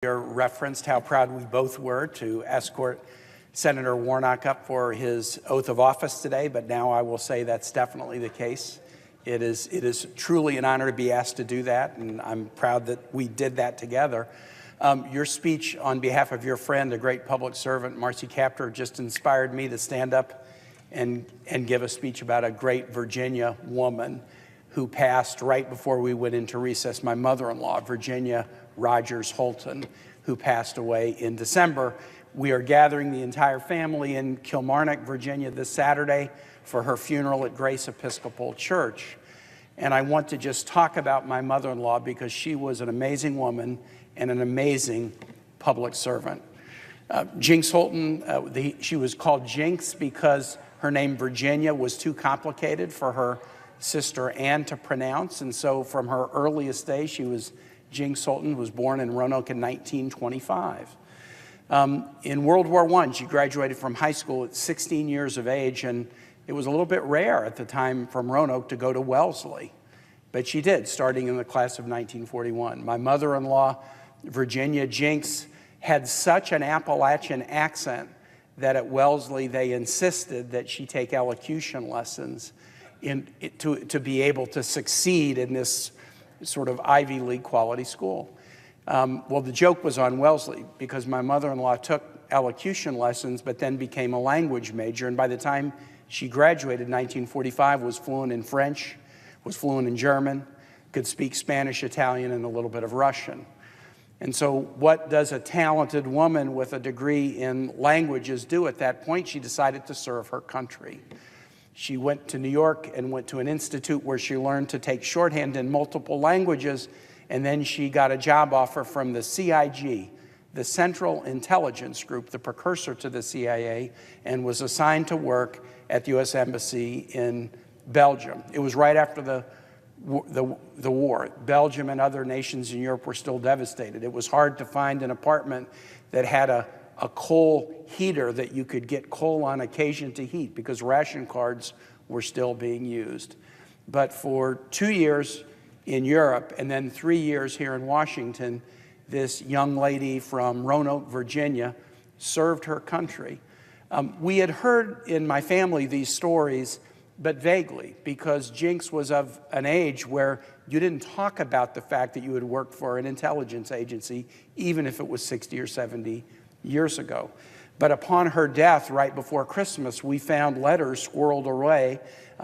Referenced how proud we both were to escort Senator Warnock up for his oath of office today, but now I will say that's definitely the case. It is truly an honor to be asked to do that, and I'm proud that we did that together. Your speech on behalf of your friend, a great public servant, Marcy Kaptur, just inspired me to stand up and give a speech about a great Virginia woman who passed right before we went into recess, my mother-in-law, Virginia Rogers Holton, who passed away in December. We are gathering the entire family in Kilmarnock, Virginia this Saturday for her funeral at Grace Episcopal Church. And I want to just talk about my mother-in-law because she was an amazing woman and an amazing public servant. Jinx Holton, she was called Jinx because her name Virginia was too complicated for her sister Anne to pronounce. And so from her earliest days, she was Jinx Holton, was born in Roanoke in 1925. In World War I, she graduated from high school at 16 years of age, and it was a little bit rare at the time from Roanoke to go to Wellesley. But she did, starting in the class of 1941. My mother-in-law, Virginia Jinx, had such an Appalachian accent that at Wellesley they insisted that she take elocution lessons to be able to succeed in this sort of Ivy League quality school. Well, the joke was on Wellesley because my mother-in-law took elocution lessons but then became a language major, and by the time she graduated in 1945 was fluent in French, was fluent in German, could speak Spanish, Italian, and a little bit of Russian. And so what does a talented woman with a degree in languages do at that point? She decided to serve her country. She went to New York and went to an institute where she learned to take shorthand in multiple languages, and then she got a job offer from the CIG, the Central Intelligence Group, the precursor to the CIA, and was assigned to work at the U.S. Embassy in Belgium. It was right after the war. Belgium and other nations in Europe were still devastated. It was hard to find an apartment that had a coal heater that you could get coal on occasion to heat because ration cards were still being used. But for 2 years in Europe and then 3 years here in Washington, this young lady from Roanoke, Virginia, served her country. We had heard in my family these stories, but vaguely, because Jinx was of an age where you didn't talk about the fact that you had worked for an intelligence agency, even if it was 60 or 70 years ago. But upon her death, right before Christmas, we found letters squirreled away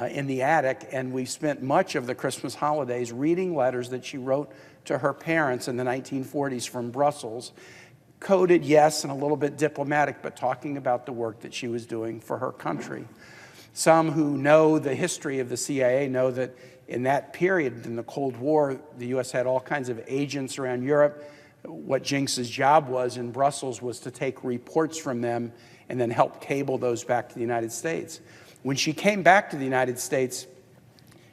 in the attic, and we spent much of the Christmas holidays reading letters that she wrote to her parents in the 1940s from Brussels, coded, yes, and a little bit diplomatic, but talking about the work that she was doing for her country. Some who know the history of the CIA know that in that period, in the Cold War, the U.S. had all kinds of agents around Europe. What Jinx's job was in Brussels was to take reports from them and then help cable those back to the United States. When she came back to the United States,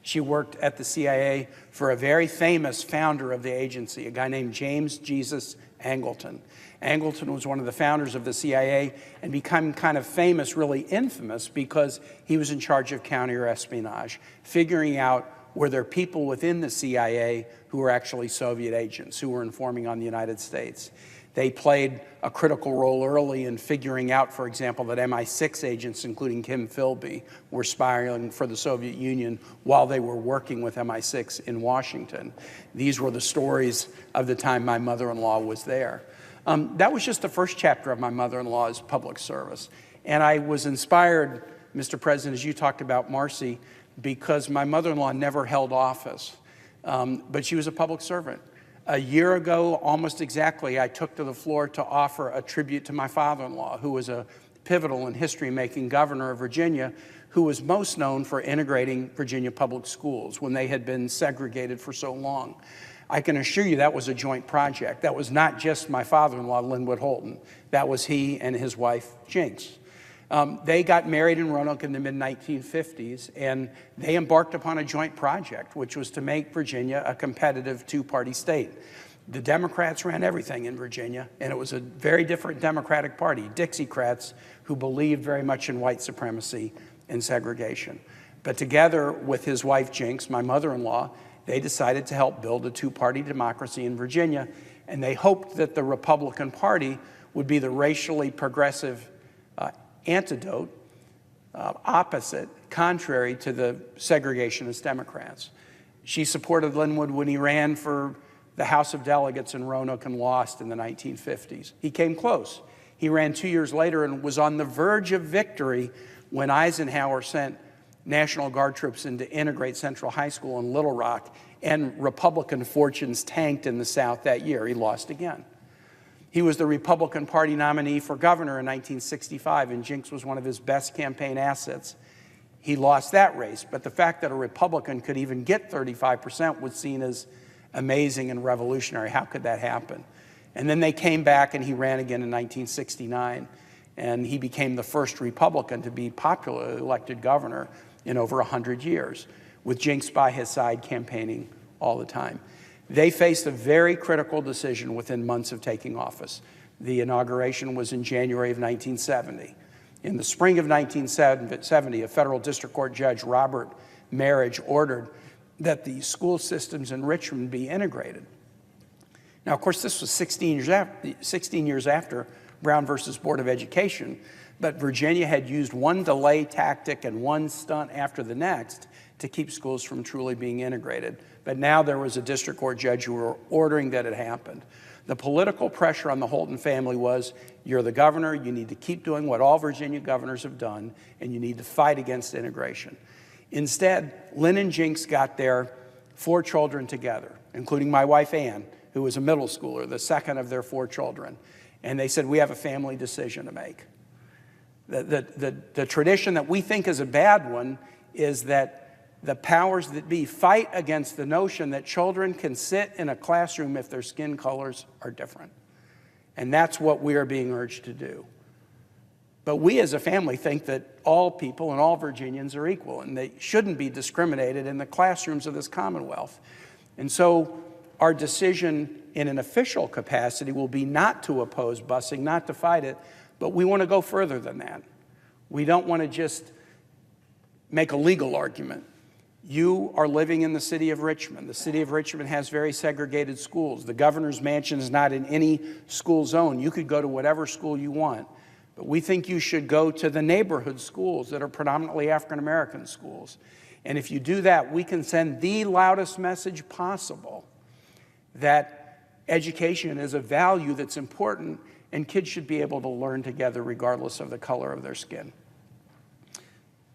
she worked at the CIA for a very famous founder of the agency, a guy named James Jesus Angleton. Angleton was one of the founders of the CIA and became kind of famous, really infamous, because he was in charge of counterespionage, figuring out were there people within the CIA who were actually Soviet agents who were informing on the United States. They played a critical role early in figuring out, for example, that MI6 agents, including Kim Philby, were spying for the Soviet Union while they were working with MI6 in Washington. These were the stories of the time my mother-in-law was there. That was just the first chapter of my mother-in-law's public service. And I was inspired, Mr. President, as you talked about Marcy, because my mother-in-law never held office, but she was a public servant. A year ago, almost exactly, I took to the floor to offer a tribute to my father-in-law, who was a pivotal and history-making governor of Virginia, who was most known for integrating Virginia public schools when they had been segregated for so long. I can assure you that was a joint project. That was not just my father-in-law, Linwood Holton. That was he and his wife, Jinx. They got married in Roanoke in the mid-1950s, and they embarked upon a joint project, which was to make Virginia a competitive two-party state. The Democrats ran everything in Virginia, and it was a very different Democratic Party, Dixiecrats, who believed very much in white supremacy and segregation. But together with his wife, Jinx, my mother-in-law, they decided to help build a two-party democracy in Virginia. And they hoped that the Republican Party would be the racially progressive antidote, opposite, contrary to the segregationist Democrats. She supported Linwood when he ran for the House of Delegates in Roanoke and lost in the 1950s. He came close. He ran 2 years later and was on the verge of victory when Eisenhower sent National Guard troops in to integrate Central High School in Little Rock, and Republican fortunes tanked in the South that year. He lost again. He was the Republican Party nominee for governor in 1965, and Jinks was one of his best campaign assets. He lost that race, but the fact that a Republican could even get 35% was seen as amazing and revolutionary. How could that happen? And then they came back, and he ran again in 1969, and he became the first Republican to be popularly elected governor in over 100 years, with Jinks by his side campaigning all the time. They faced a very critical decision within months of taking office. The inauguration was in January of 1970. In the spring of 1970, a federal district court judge, Robert Marriage, ordered that the school systems in Richmond be integrated. Now, of course, this was 16 years after Brown versus Board of Education, but Virginia had used one delay tactic and one stunt after the next to keep schools from truly being integrated. But now there was a district court judge who were ordering that it happened. The political pressure on the Holton family was, you're the governor, you need to keep doing what all Virginia governors have done, and you need to fight against integration. Instead, Lynn and Jinks got their 4 children together, including my wife Ann, who was a middle schooler, the second of their 4 children. And they said, we have a family decision to make. The tradition that we think is a bad one is that the powers that be fight against the notion that children can sit in a classroom if their skin colors are different. And that's what we are being urged to do. But we as a family think that all people and all Virginians are equal, and they shouldn't be discriminated in the classrooms of this Commonwealth. And so our decision in an official capacity will be not to oppose busing, not to fight it, but we want to go further than that. We don't want to just make a legal argument. You are living in the city of Richmond. The city of Richmond has very segregated schools. The governor's mansion is not in any school zone. You could go to whatever school you want. But we think you should go to the neighborhood schools that are predominantly African-American schools. And if you do that, we can send the loudest message possible that education is a value that's important, and kids should be able to learn together regardless of the color of their skin.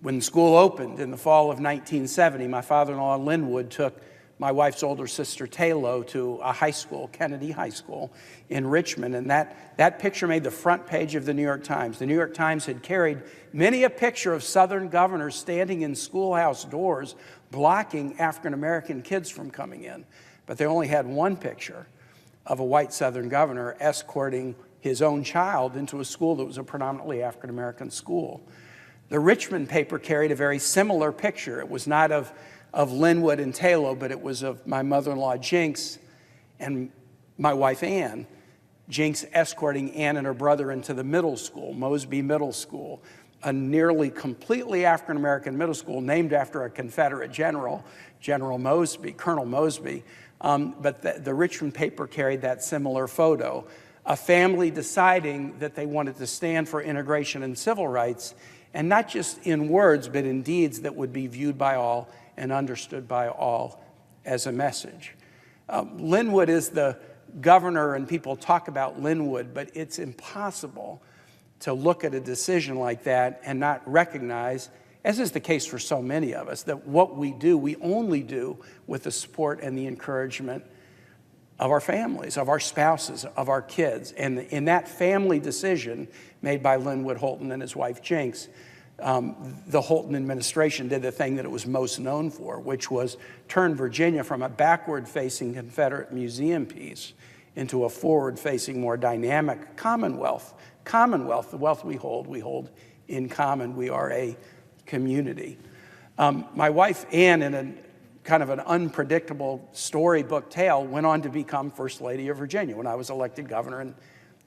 When school opened in the fall of 1970, my father-in-law, Linwood, took my wife's older sister, Taylo, to a high school, Kennedy High School in Richmond. And that picture made the front page of the New York Times. The New York Times had carried many a picture of Southern governors standing in schoolhouse doors, blocking African-American kids from coming in. But they only had one picture of a white Southern governor escorting his own child into a school that was a predominantly African-American school. The Richmond paper carried a very similar picture. It was not of Linwood and Taylo, but it was of my mother-in-law, Jinks, and my wife, Ann. Jinks escorting Ann and her brother into the middle school, Mosby Middle School, a nearly completely African-American middle school named after a Confederate general, General Mosby, Colonel Mosby. But the Richmond paper carried that similar photo. A family deciding that they wanted to stand for integration and civil rights, and not just in words, but in deeds that would be viewed by all and understood by all as a message. Linwood is the governor, and people talk about Linwood, but it's impossible to look at a decision like that and not recognize, as is the case for so many of us, that what we do, we only do with the support and the encouragement of our families, of our spouses, of our kids. And in that family decision made by Linwood Holton and his wife Jinks, the Holton administration did the thing that it was most known for, which was turn Virginia from a backward-facing Confederate museum piece into a forward-facing, more dynamic Commonwealth. Commonwealth, the wealth we hold in common. We are a community. My wife, Ann, in a kind of an unpredictable storybook tale, went on to become First Lady of Virginia when I was elected governor in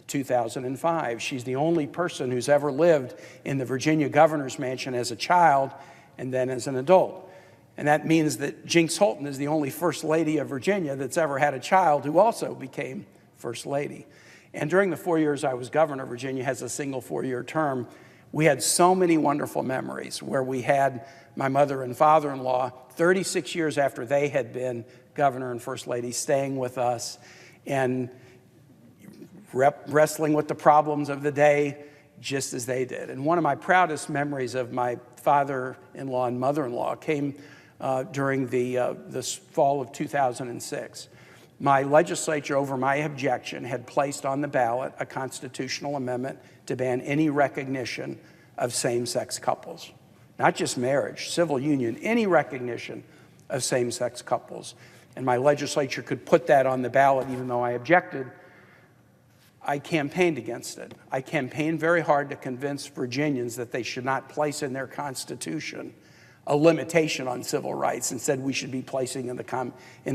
2005. She's the only person who's ever lived in the Virginia governor's mansion as a child and then as an adult. And that means that Jinks Holton is the only First Lady of Virginia that's ever had a child who also became First Lady. And during the 4 years I was governor, Virginia has a single 4-year term. We had so many wonderful memories where we had my mother and father-in-law 36 years after they had been governor and First Lady staying with us and wrestling with the problems of the day just as they did. And one of my proudest memories of my father-in-law and mother-in-law came during this fall of 2006. My legislature, over my objection, had placed on the ballot a constitutional amendment to ban any recognition of same-sex couples. Not just marriage, civil union, any recognition of same-sex couples. And my legislature could put that on the ballot even though I objected. I campaigned against it. I campaigned very hard to convince Virginians that they should not place in their Constitution a limitation on civil rights and said we should be placing in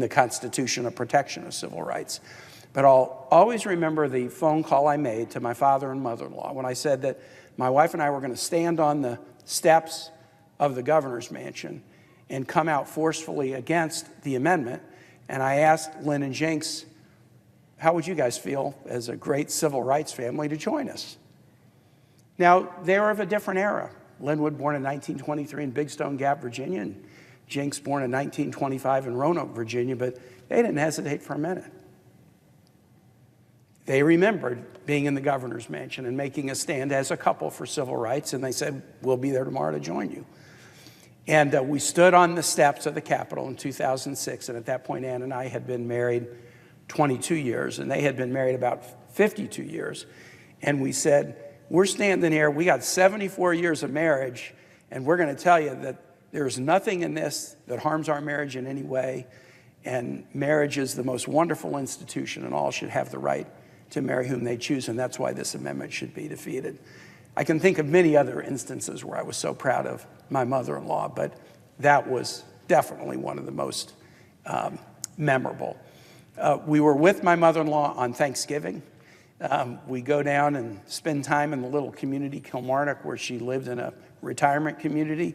the Constitution a protection of civil rights. But I'll always remember the phone call I made to my father and mother-in-law when I said that my wife and I were going to stand on the steps of the governor's mansion and come out forcefully against the amendment. And I asked Lynn and Jinx, how would you guys feel as a great civil rights family to join us? Now, they're of a different era. Linwood, born in 1923 in Big Stone Gap, Virginia, and Jinx, born in 1925 in Roanoke, Virginia, but they didn't hesitate for a minute. They remembered being in the governor's mansion and making a stand as a couple for civil rights, and they said, we'll be there tomorrow to join you. And we stood on the steps of the Capitol in 2006, and at that point, Ann and I had been married 22 years, and they had been married about 52 years, and we said, we're standing here, we got 74 years of marriage, and we're going to tell you that there's nothing in this that harms our marriage in any way, and marriage is the most wonderful institution, and all should have the right to marry whom they choose, and that's why this amendment should be defeated. I can think of many other instances where I was so proud of my mother-in-law, but that was definitely one of the most memorable. We were with my mother-in-law on Thanksgiving. We go down and spend time in the little community, Kilmarnock, where she lived in a retirement community.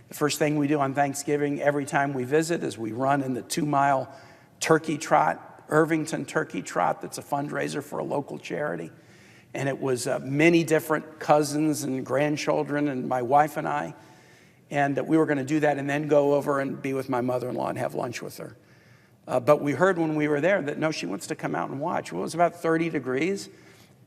The first thing we do on Thanksgiving every time we visit is we run in the 2-mile turkey trot, Irvington Turkey Trot, that's a fundraiser for a local charity. And it was many different cousins and grandchildren and my wife and I. And we were going to do that and then go over and be with my mother-in-law and have lunch with her. But we heard when we were there that, no, she wants to come out and watch. Well, it was about 30 degrees.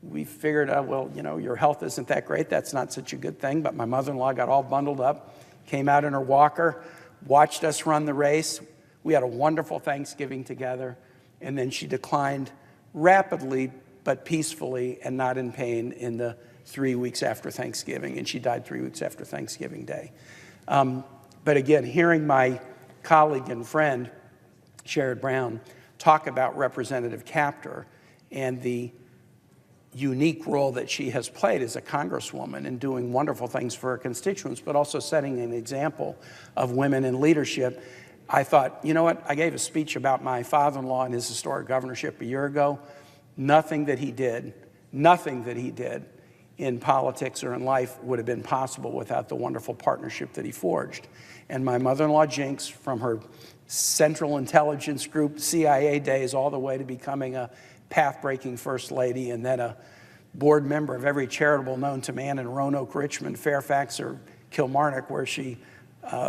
We figured, well, you know, your health isn't that great. That's not such a good thing. But my mother-in-law got all bundled up, came out in her walker, watched us run the race. We had a wonderful Thanksgiving together. And then she declined rapidly but peacefully and not in pain in the 3 weeks after Thanksgiving. And she died 3 weeks after Thanksgiving Day. But again, hearing my colleague and friend, Sherrod Brown, talk about Representative Capter and the unique role that she has played as a congresswoman in doing wonderful things for her constituents, but also setting an example of women in leadership, I thought, you know what? I gave a speech about my father-in-law and his historic governorship a year ago. Nothing that he did in politics or in life would have been possible without the wonderful partnership that he forged. And my mother-in-law, Jinx, from her Central Intelligence Group, CIA days, all the way to becoming a path-breaking First Lady and then a board member of every charitable known to man in Roanoke, Richmond, Fairfax, or Kilmarnock, where she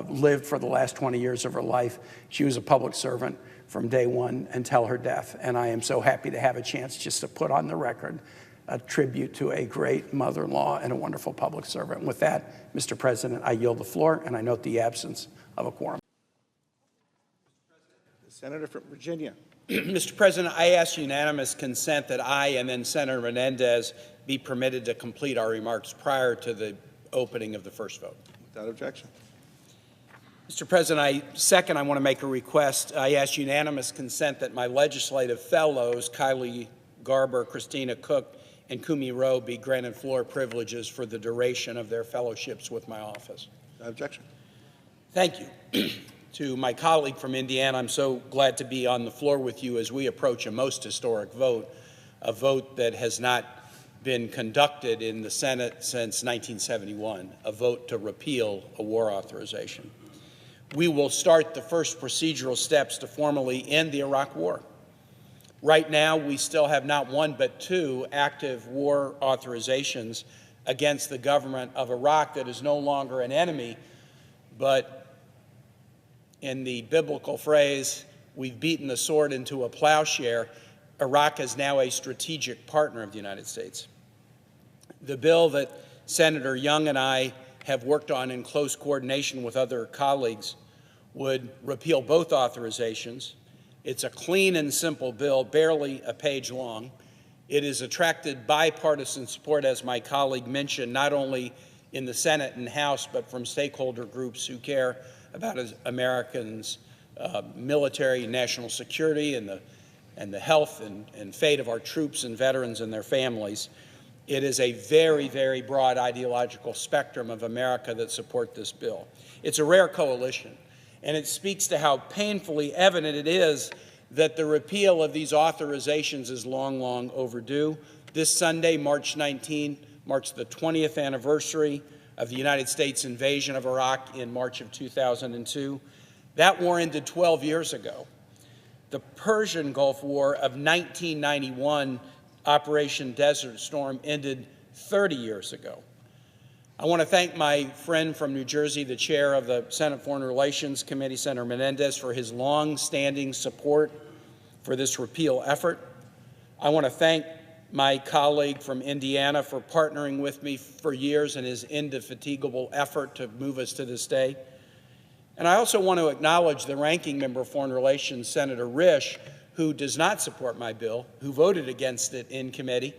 lived for the last 20 years of her life. She was a public servant from day one until her death. And I am so happy to have a chance just to put on the record a tribute to a great mother-in-law and a wonderful public servant. With that, Mr. President, I yield the floor, and I note the absence of a quorum. The Senator from Virginia. Mr. President, I ask unanimous consent that I and then Senator Menendez be permitted to complete our remarks prior to the opening of the first vote. Without objection. Mr. President, I want to make a request. I ask unanimous consent that my legislative fellows, Kylie Garber, Christina Cook, and Kumi Rowe, be granted floor privileges for the duration of their fellowships with my office. Without objection. Thank you. To my colleague from Indiana, I'm so glad to be on the floor with you as we approach a most historic vote, a vote that has not been conducted in the Senate since 1971, a vote to repeal a war authorization. We will start the first procedural steps to formally end the Iraq War. Right now, we still have not one but two active war authorizations against the government of Iraq that is no longer an enemy, but in the biblical phrase, we've beaten the sword into a plowshare. Iraq is now a strategic partner of the United States. The bill that Senator Young and I have worked on in close coordination with other colleagues would repeal both authorizations. It's a clean and simple bill, barely a page long. It has attracted bipartisan support, as my colleague mentioned, not only in the Senate and House, but from stakeholder groups who care about Americans' military and national security and the health and fate of our troops and veterans and their families. It is a very, very broad ideological spectrum of America that support this bill. It's a rare coalition, and it speaks to how painfully evident it is that the repeal of these authorizations is long, long overdue. This Sunday, March 19, marks the 20th anniversary of the United States invasion of Iraq in March of 2002. That war ended 12 years ago. The Persian Gulf War of 1991, Operation Desert Storm, ended 30 years ago. I want to thank my friend from New Jersey, the chair of the Senate Foreign Relations Committee, Senator Menendez, for his long-standing support for this repeal effort. I want to thank my colleague from Indiana for partnering with me for years in his indefatigable effort to move us to this day. And I also want to acknowledge the ranking member of Foreign Relations, Senator Risch, who does not support my bill, who voted against it in committee,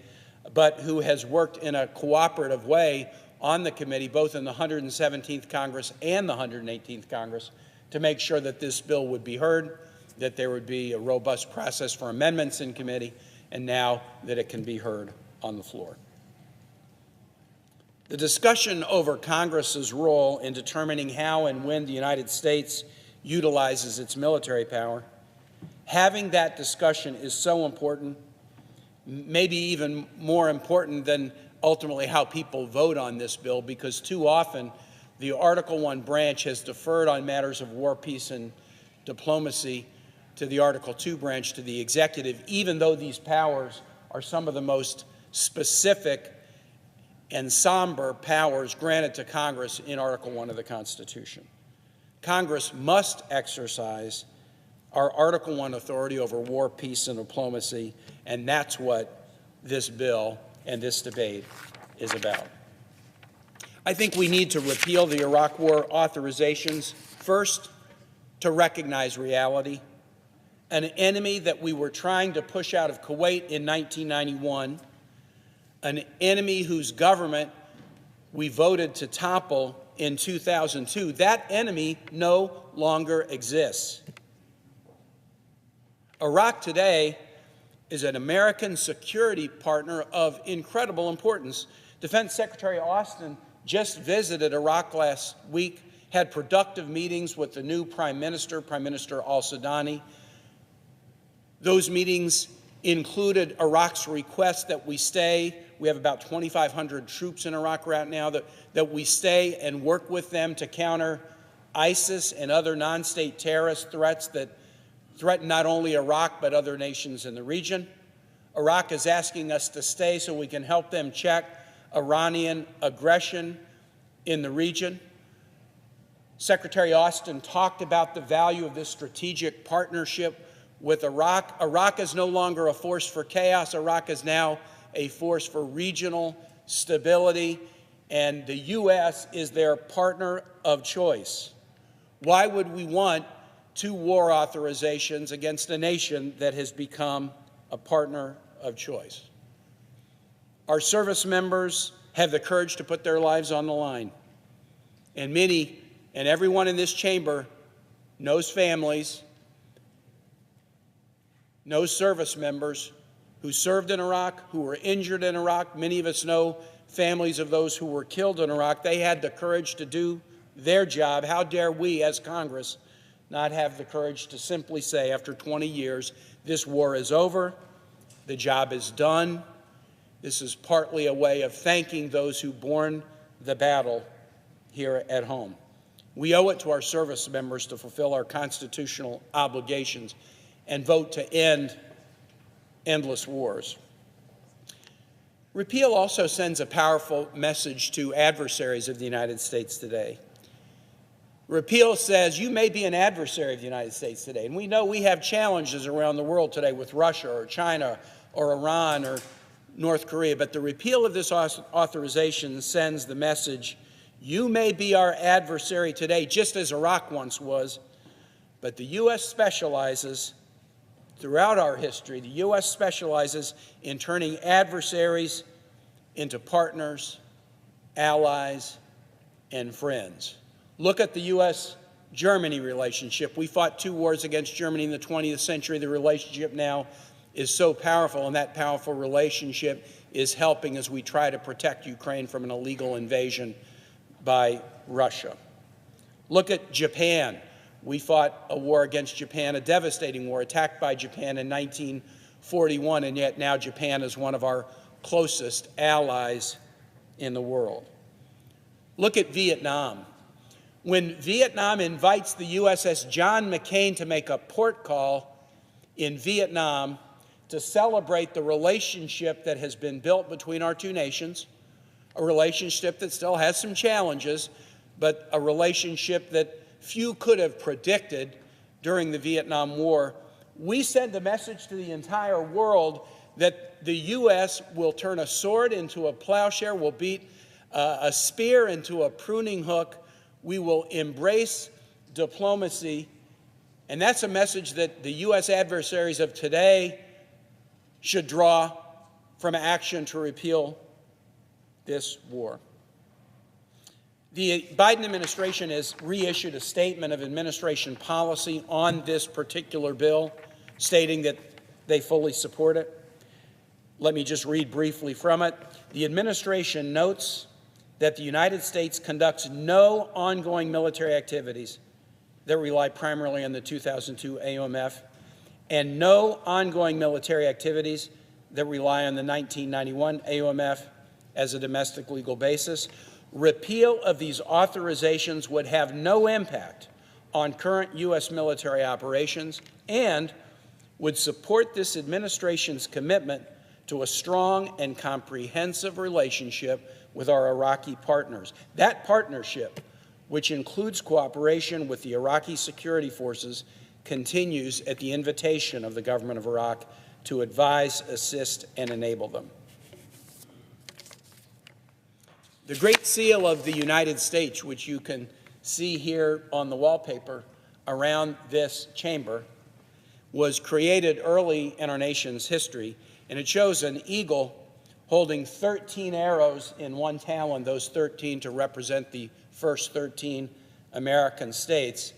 but who has worked in a cooperative way on the committee, both in the 117th Congress and the 118th Congress, to make sure that this bill would be heard, that there would be a robust process for amendments in committee, and now that it can be heard on the floor. The discussion over Congress's role in determining how and when the United States utilizes its military power, having that discussion is so important, maybe even more important than ultimately how people vote on this bill, because too often the Article I branch has deferred on matters of war, peace, and diplomacy to the Article II branch, to the executive, even though these powers are some of the most specific and somber powers granted to Congress in Article I of the Constitution. Congress must exercise our Article I authority over war, peace, and diplomacy, and that's what this bill and this debate is about. I think we need to repeal the Iraq War authorizations, first, to recognize reality. An enemy that we were trying to push out of Kuwait in 1991, an enemy whose government we voted to topple in 2002, that enemy no longer exists. Iraq today is an American security partner of incredible importance. Defense Secretary Austin just visited Iraq last week, had productive meetings with the new Prime Minister al-Sudani. Those meetings included Iraq's request that we stay. We have about 2,500 troops in Iraq right now, that we stay and work with them to counter ISIS and other non-state terrorist threats that threaten not only Iraq but other nations in the region. Iraq is asking us to stay so we can help them check Iranian aggression in the region. Secretary Austin talked about the value of this strategic partnership with Iraq. Iraq is no longer a force for chaos. Iraq is now a force for regional stability, and the U.S. is their partner of choice. Why would we want two war authorizations against a nation that has become a partner of choice? Our service members have the courage to put their lives on the line. And many and everyone in this chamber knows families, knows service members who served in Iraq, who were injured in Iraq. Many of us know families of those who were killed in Iraq. They had the courage to do their job. How dare we as Congress not have the courage to simply say, after 20 years, this war is over, the job is done. This is partly a way of thanking those who borne the battle here at home. We owe it to our service members to fulfill our constitutional obligations and vote to end endless wars. Repeal also sends a powerful message to adversaries of the United States today. Repeal says you may be an adversary of the United States today, and we know we have challenges around the world today with Russia or China or Iran or North Korea, but the repeal of this authorization sends the message, you may be our adversary today, just as Iraq once was, but the U.S. specializes, throughout our history, the U.S. specializes in turning adversaries into partners, allies, and friends. Look at the U.S.-Germany relationship. We fought 2 wars against Germany in the 20th century. The relationship now is so powerful, and that powerful relationship is helping as we try to protect Ukraine from an illegal invasion by Russia. Look at Japan. We fought a war against Japan, a devastating war, attacked by Japan in 1941, and yet now Japan is one of our closest allies in the world. Look at Vietnam. When Vietnam invites the USS John McCain to make a port call in Vietnam to celebrate the relationship that has been built between our two nations, a relationship that still has some challenges, but a relationship that few could have predicted during the Vietnam War, we send a message to the entire world that the U.S. will turn a sword into a plowshare, will beat a spear into a pruning hook. We will embrace diplomacy, and that's a message that the U.S. adversaries of today should draw from action to repeal this war. The Biden administration has reissued a statement of administration policy on this particular bill, stating that they fully support it. Let me just read briefly from it. The administration notes that the United States conducts no ongoing military activities that rely primarily on the 2002 AOMF, and no ongoing military activities that rely on the 1991 AOMF as a domestic legal basis. Repeal of these authorizations would have no impact on current U.S. military operations and would support this administration's commitment to a strong and comprehensive relationship with our Iraqi partners. That partnership, which includes cooperation with the Iraqi security forces, continues at the invitation of the government of Iraq to advise, assist, and enable them. The Great Seal of the United States, which you can see here on the wallpaper around this chamber, was created early in our nation's history, and it shows an eagle holding 13 arrows in one talon, those 13 to represent the first 13 American states,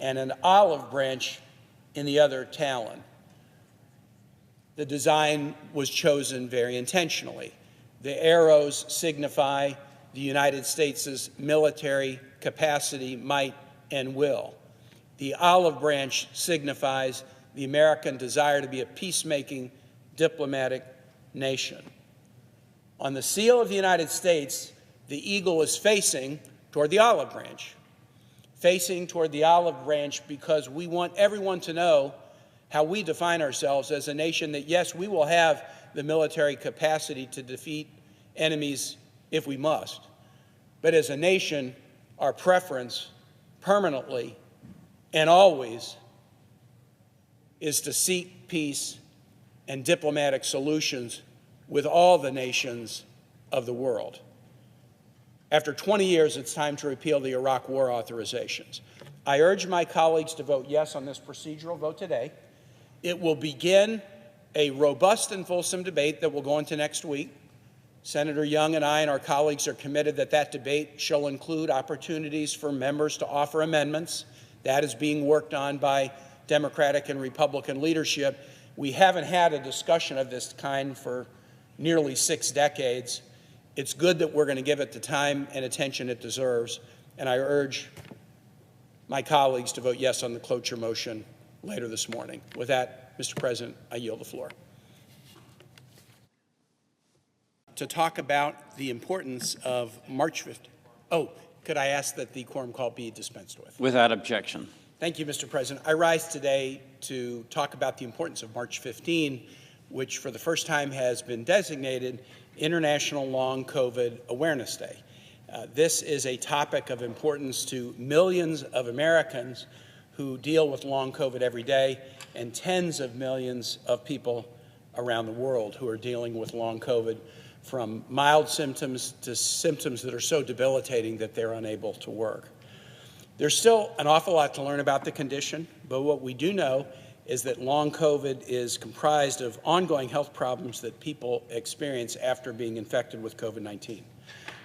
and an olive branch in the other talon. The design was chosen very intentionally. The arrows signify the United States' military capacity, might, and will. The olive branch signifies the American desire to be a peacemaking, diplomatic nation. On the seal of the United States, the eagle is facing toward the olive branch. Facing toward the olive branch because we want everyone to know how we define ourselves as a nation that, yes, we will have the military capacity to defeat enemies if we must. But as a nation, our preference permanently and always is to seek peace and diplomatic solutions with all the nations of the world. After 20 years, it's time to repeal the Iraq war authorizations. I urge my colleagues to vote yes on this procedural vote today. It will begin a robust and fulsome debate that will go into next week. Senator Young and I and our colleagues are committed that that debate shall include opportunities for members to offer amendments. That is being worked on by Democratic and Republican leadership. We haven't had a discussion of this kind for nearly 6 decades. It's good that we're going to give it the time and attention it deserves, and I urge my colleagues to vote yes on the cloture motion later this morning. With that, Mr. President, I yield the floor. To talk about the importance of March 15th. Oh, could I ask that the quorum call be dispensed with? Without objection. Thank you, Mr. President. I rise today to talk about the importance of March 15, which for the first time has been designated International Long COVID Awareness Day. This is a topic of importance to millions of Americans who deal with long COVID every day, and tens of millions of people around the world who are dealing with long COVID, from mild symptoms to symptoms that are so debilitating that they're unable to work. There's still an awful lot to learn about the condition, but what we do know is that long COVID is comprised of ongoing health problems that people experience after being infected with COVID-19.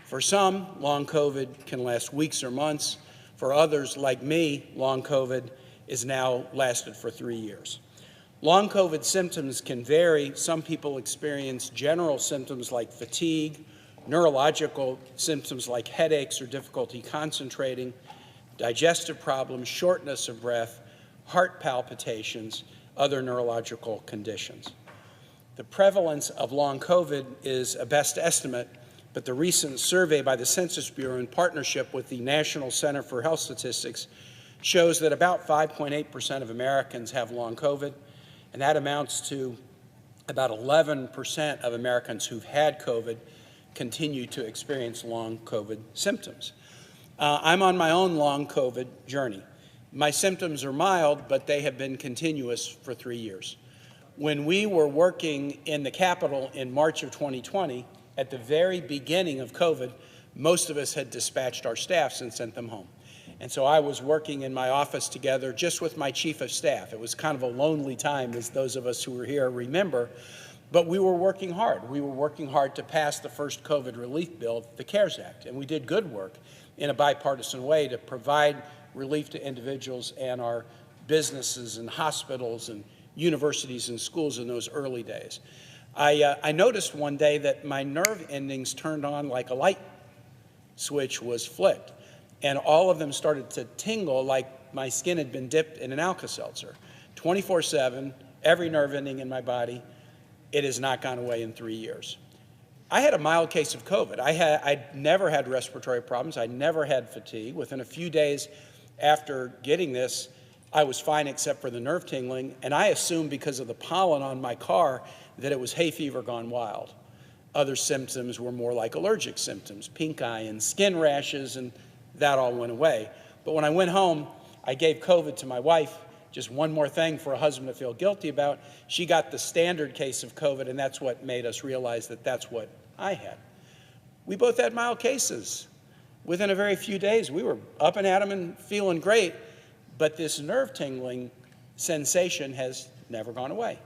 For some, long COVID can last weeks or months. For others, like me, long COVID is now lasted for 3 years. Long COVID symptoms can vary. Some people experience general symptoms like fatigue, neurological symptoms like headaches or difficulty concentrating, digestive problems, shortness of breath, heart palpitations, other neurological conditions. The prevalence of long COVID is a best estimate, but the recent survey by the Census Bureau in partnership with the National Center for Health Statistics shows that about 5.8% of Americans have long COVID, and that amounts to about 11% of Americans who've had COVID continue to experience long COVID symptoms. I'm on my own long COVID journey. My symptoms are mild, but they have been continuous for 3 years. When we were working in the Capitol in March of 2020, at the very beginning of COVID, most of us had dispatched our staffs and sent them home. And so I was working in my office together just with my chief of staff. It was kind of a lonely time, as those of us who were here remember, but we were working hard. We were working hard to pass the first COVID relief bill, the CARES Act, and we did good work in a bipartisan way to provide relief to individuals and our businesses and hospitals and universities and schools in those early days. I noticed one day that my nerve endings turned on like a light switch was flicked, and all of them started to tingle like my skin had been dipped in an Alka-Seltzer. 24/7, every nerve ending in my body. It has not gone away in 3 years. I had a mild case of COVID. I'd never had respiratory problems. I never had fatigue. Within a few days after getting this, I was fine except for the nerve tingling, and I assumed because of the pollen on my car that it was hay fever gone wild. Other symptoms were more like allergic symptoms, pink eye and skin rashes, and that all went away. But when I went home, I gave COVID to my wife, just one more thing for a husband to feel guilty about. She got the standard case of COVID, and that's what made us realize that that's what I had. We both had mild cases. Within a very few days, we were up and at 'em and feeling great, but this nerve tingling sensation has never gone away.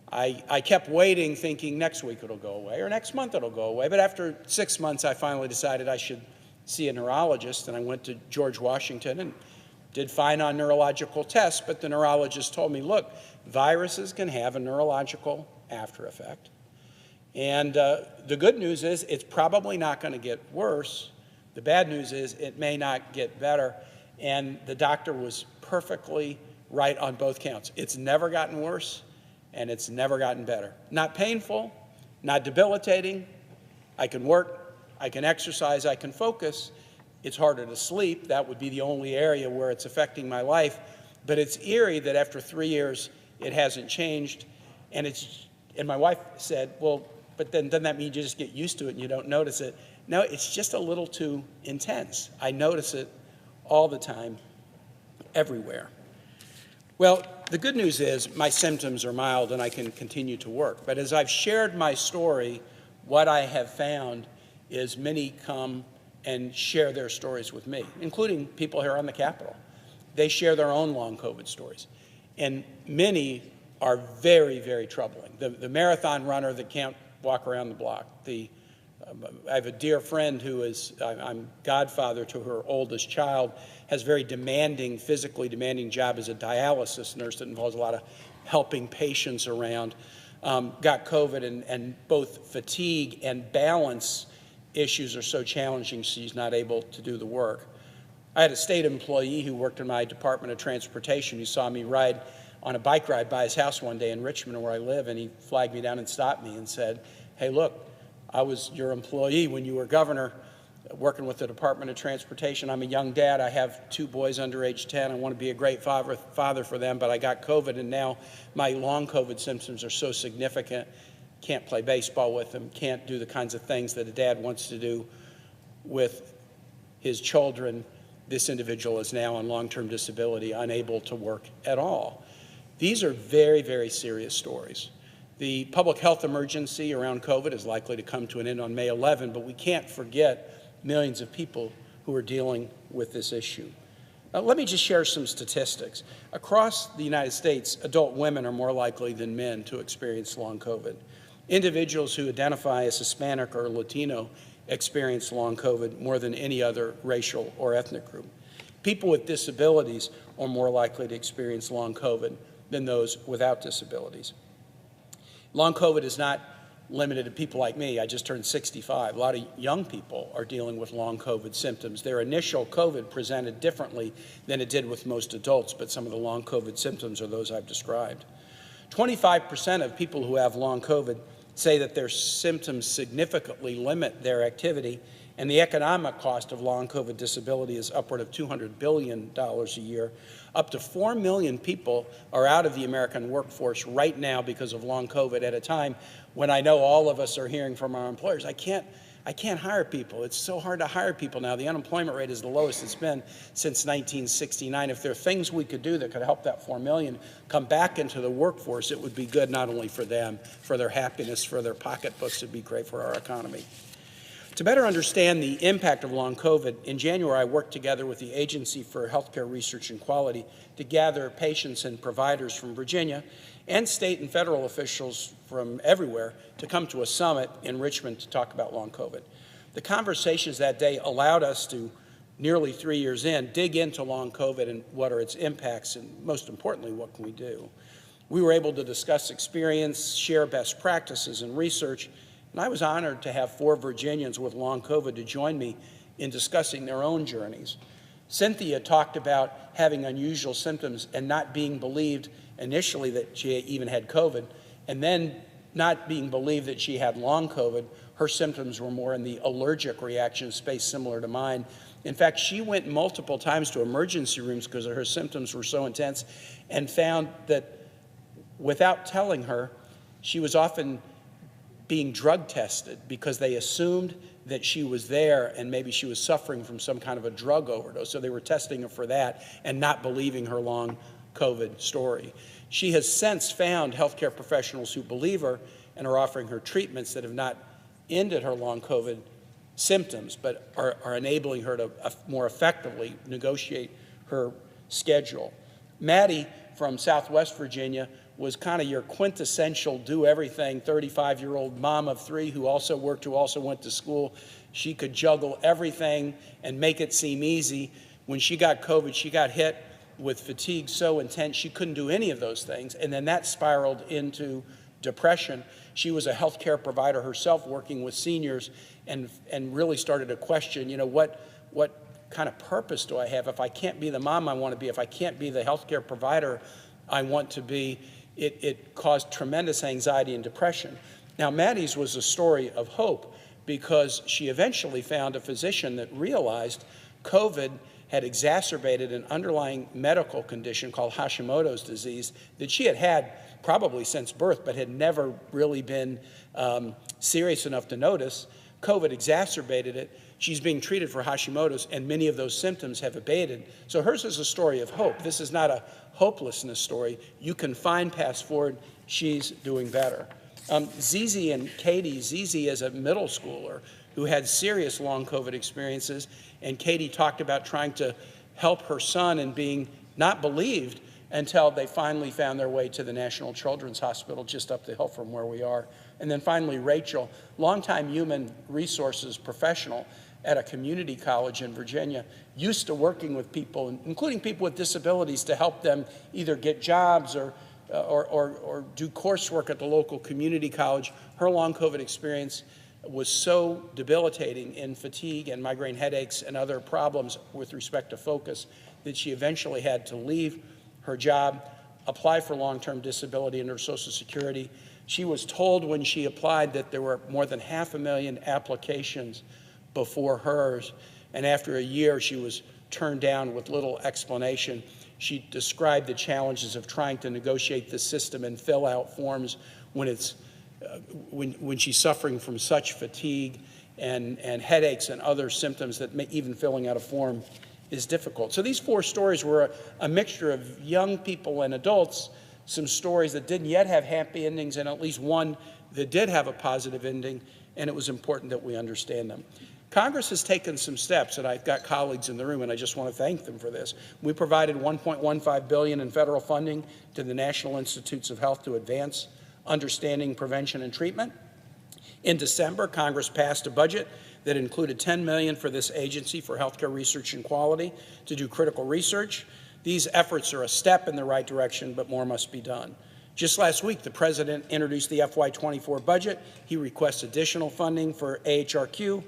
I kept waiting, thinking next week it'll go away or next month it'll go away, but after 6 months, I finally decided I should see a neurologist, and I went to George Washington and did fine on neurological tests, but the neurologist told me, look, viruses can have a neurological after effect. And the good news is it's probably not going to get worse. The bad news is it may not get better. And the doctor was perfectly right on both counts. It's never gotten worse, and it's never gotten better. Not painful, not debilitating. I can work, I can exercise, I can focus. It's harder to sleep. That would be the only area where it's affecting my life. But it's eerie that after 3 years, it hasn't changed. And my wife said, well, but then doesn't that mean you just get used to it and you don't notice it? No, it's just a little too intense. I notice it all the time, everywhere. Well, the good news is my symptoms are mild and I can continue to work. But as I've shared my story, what I have found is many come and share their stories with me, including people here on the Capitol. They share their own long COVID stories. And many are very, very troubling. The marathon runner that can't walk around the block. I have a dear friend who is, I'm godfather to her oldest child, has a very demanding, physically demanding job as a dialysis nurse that involves a lot of helping patients around. Got COVID, and both fatigue and balance issues are so challenging she's not able to do the work. I had a state employee who worked in my Department of Transportation who saw me ride on a bike ride by his house one day in Richmond where I live, and he flagged me down and stopped me and said, hey, look, I was your employee when you were governor. working with the Department of Transportation. I'm a young dad. I have 2 boys under age 10. I want to be a great father for them, but I got COVID, and now my long COVID symptoms are so significant. Can't play baseball with them, can't do the kinds of things that a dad wants to do with his children. This individual is now on long-term disability, unable to work at all. These are very, very serious stories. The public health emergency around COVID is likely to come to an end on May 11, but we can't forget millions of people who are dealing with this issue. Let me just share some statistics. Across the United States, adult women are more likely than men to experience long COVID. Individuals who identify as Hispanic or Latino experience long COVID more than any other racial or ethnic group. People with disabilities are more likely to experience long COVID than those without disabilities. Long COVID is not limited to people like me. I just turned 65. A lot of young people are dealing with long COVID symptoms. Their initial COVID presented differently than it did with most adults, but some of the long COVID symptoms are those I've described. 25% of people who have long COVID say that their symptoms significantly limit their activity, and the economic cost of long COVID disability is upward of $200 billion a year. Up to 4 million people are out of the American workforce right now because of long COVID, at a time when I know all of us are hearing from our employers, I can't hire people. It's so hard to hire people now. The unemployment rate is the lowest it's been since 1969. If there are things we could do that could help that 4 million come back into the workforce, it would be good not only for them, for their happiness, for their pocketbooks. It'd be great for our economy. To better understand the impact of long COVID, in January I worked together with the Agency for Healthcare Research and Quality to gather patients and providers from Virginia and state and federal officials from everywhere to come to a summit in Richmond to talk about long COVID. The conversations that day allowed us to, nearly 3 years in, dig into long COVID and what are its impacts, and most importantly, what can we do? We were able to discuss experience, share best practices and research, and I was honored to have 4 Virginians with long COVID to join me in discussing their own journeys. Cynthia talked about having unusual symptoms and not being believed initially that she even had COVID, and then not being believed that she had long COVID. Her symptoms were more in the allergic reaction space, similar to mine. In fact, she went multiple times to emergency rooms because her symptoms were so intense, and found that without telling her, she was often being drug tested because they assumed that she was there and maybe she was suffering from some kind of a drug overdose. So they were testing her for that and not believing her long COVID story. She has since found healthcare professionals who believe her and are offering her treatments that have not ended her long COVID symptoms, but are enabling her to more effectively negotiate her schedule. Maddie from Southwest Virginia was kind of your quintessential do-everything 35-year-old mom of 3 who also worked, who also went to school. She could juggle everything and make it seem easy. When she got COVID, she got hit with fatigue so intense she couldn't do any of those things, and then that spiraled into depression. She was a healthcare provider herself, working with seniors, and really started to question, what kind of purpose do I have if I can't be the mom I want to be, if I can't be the healthcare provider I want to be? It caused tremendous anxiety and depression. Now, Maddie's was a story of hope because she eventually found a physician that realized COVID had exacerbated an underlying medical condition called Hashimoto's disease that she had had probably since birth, but had never really been serious enough to notice. COVID exacerbated it. She's being treated for Hashimoto's, and many of those symptoms have abated. So hers is a story of hope. This is not a hopelessness story. You can find paths forward. She's doing better. Zizi and Katie. Zizi is a middle schooler who had serious long COVID experiences, and Katie talked about trying to help her son and being not believed until they finally found their way to the National Children's Hospital just up the hill from where we are. And then finally, Rachel, longtime human resources professional at a community college in Virginia, used to working with people, including people with disabilities, to help them either get jobs or do coursework at the local community college. Her long COVID experience was so debilitating in fatigue and migraine headaches and other problems with respect to focus that she eventually had to leave her job, apply for long-term disability under Social Security. She was told when she applied that there were more than 500,000 applications, before hers. And after a year, she was turned down with little explanation. She described the challenges of trying to negotiate the system and fill out forms when when she's suffering from such fatigue and headaches and other symptoms that even filling out a form is difficult. So these 4 stories were a mixture of young people and adults, some stories that didn't yet have happy endings, and at least one that did have a positive ending, and it was important that we understand them. Congress has taken some steps, and I've got colleagues in the room, and I just want to thank them for this. We provided $1.15 billion in federal funding to the National Institutes of Health to advance understanding, prevention, and treatment. In December, Congress passed a budget that included $10 million for this agency for healthcare research and quality to do critical research. These efforts are a step in the right direction, but more must be done. Just last week, the President introduced the FY24 budget. He requests additional funding for AHRQ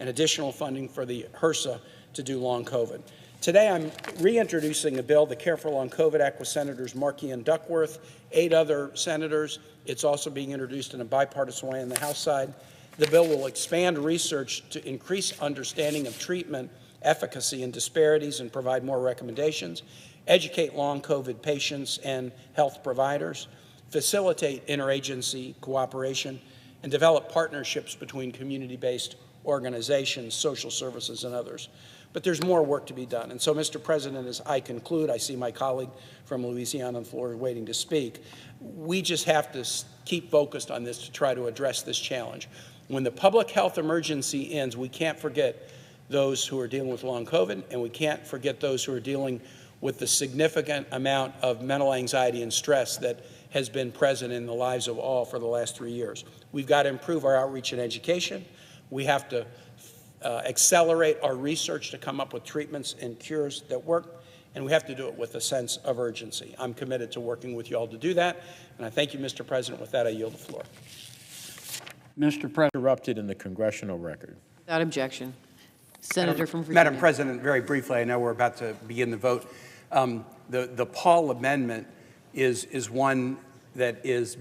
and additional funding for the HRSA to do long COVID. Today, I'm reintroducing a bill, the Care for Long COVID Act, with Senators Markey and Duckworth, 8 other senators. It's also being introduced in a bipartisan way on the House side. The bill will expand research to increase understanding of treatment, efficacy, and disparities, and provide more recommendations, educate long COVID patients and health providers, facilitate interagency cooperation, and develop partnerships between community-based organizations, social services, and others. But there's more work to be done. And so, Mr. President, as I conclude, I see my colleague from Louisiana on the floor waiting to speak. We just have to keep focused on this to try to address this challenge. When the public health emergency ends, we can't forget those who are dealing with long COVID, and we can't forget those who are dealing with the significant amount of mental anxiety and stress that has been present in the lives of all for the last 3 years. We've got to improve our outreach and education. We have to accelerate our research to come up with treatments and cures that work, and we have to do it with a sense of urgency. I'm committed to working with you all to do that, and I thank you, Mr. President. With that, I yield the floor. Mr. President. Interrupted in the congressional record. Without objection. Senator from Virginia. Madam President, very briefly, I know we're about to begin the vote. The Paul amendment is one that is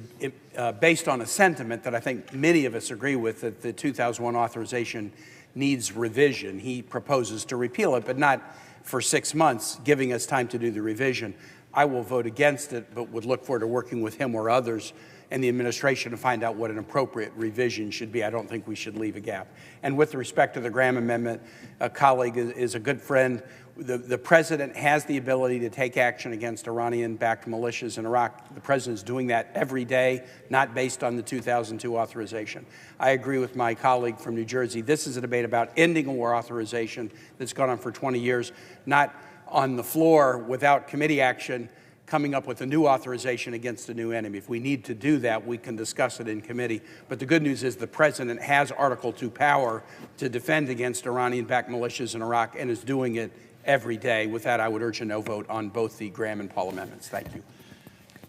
based on a sentiment that I think many of us agree with, that the 2001 authorization needs revision. He proposes to repeal it, but not for 6 months, giving us time to do the revision. I will vote against it, but would look forward to working with him or others and the administration to find out what an appropriate revision should be. I don't think we should leave a gap. And with respect to the Graham Amendment, a colleague is a good friend. The President has the ability to take action against Iranian-backed militias in Iraq. The President is doing that every day, not based on the 2002 authorization. I agree with my colleague from New Jersey. This is a debate about ending a war authorization that's gone on for 20 years, not on the floor without committee action, coming up with a new authorization against a new enemy. If we need to do that, we can discuss it in committee. But the good news is the President has Article 2 power to defend against Iranian-backed militias in Iraq and is doing it every day. With that, I would urge a no vote on both the Graham and Paul amendments. Thank you.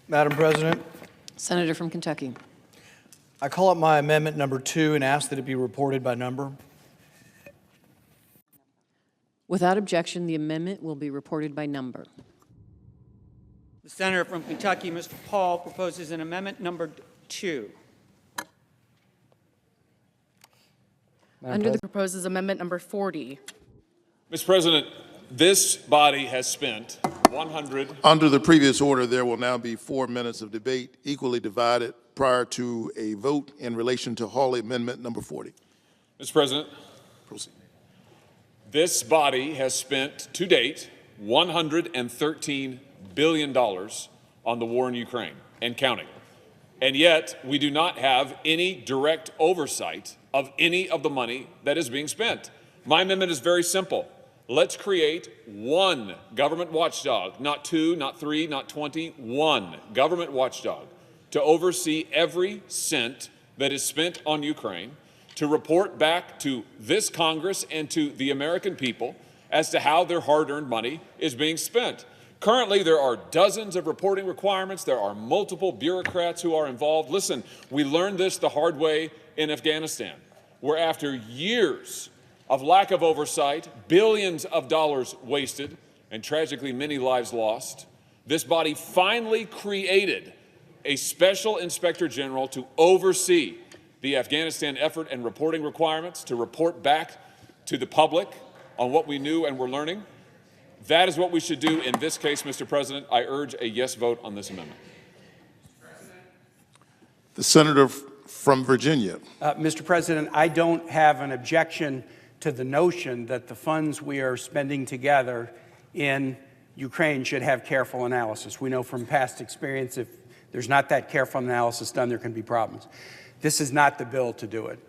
Madam President, Senator from Kentucky. I call up my amendment number 2 and ask that it be reported by number. Without objection, the amendment will be reported by number. The senator from Kentucky, Mr. Paul, proposes an amendment number 2. Under the proposes amendment number 40. Mr. President, this body has spent 100. Under the previous order, there will now be 4 minutes of debate, equally divided prior to a vote in relation to Hawley Amendment number 40. Mr. President, Proceed. this body has spent to date $113 billion on the war in Ukraine and counting. And yet, we do not have any direct oversight of any of the money that is being spent. My amendment is very simple. Let's create one government watchdog, not 2, not 3, not 20, one government watchdog to oversee every cent that is spent on Ukraine, to report back to this Congress and to the American people as to how their hard-earned money is being spent. Currently, there are dozens of reporting requirements. There are multiple bureaucrats who are involved. Listen, we learned this the hard way in Afghanistan, where after years of lack of oversight, billions of dollars wasted, and tragically many lives lost, this body finally created a special inspector general to oversee the Afghanistan effort and reporting requirements, to report back to the public on what we knew and were learning. That is what we should do in this case, Mr. President. I urge a yes vote on this amendment. The senator from Virginia. Mr. President, I don't have an objection to the notion that the funds we are spending together in Ukraine should have careful analysis. We know from past experience if there's not that careful analysis done, there can be problems. This is not the bill to do it.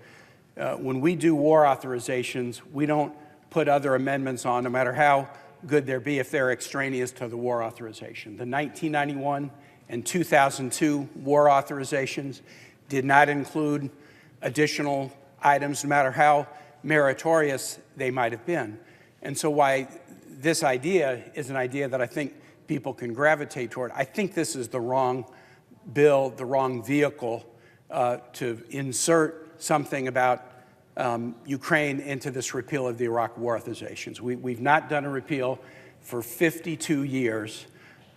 When we do war authorizations, we don't put other amendments on, no matter how good there be, if they're extraneous to the war authorization. The 1991 and 2002 war authorizations did not include additional items, no matter how meritorious they might have been. And so why this idea is an idea that I think people can gravitate toward, I think this is the wrong bill, the wrong vehicle to insert something about Ukraine into this repeal of the Iraq war authorizations. We've not done a repeal for 52 years.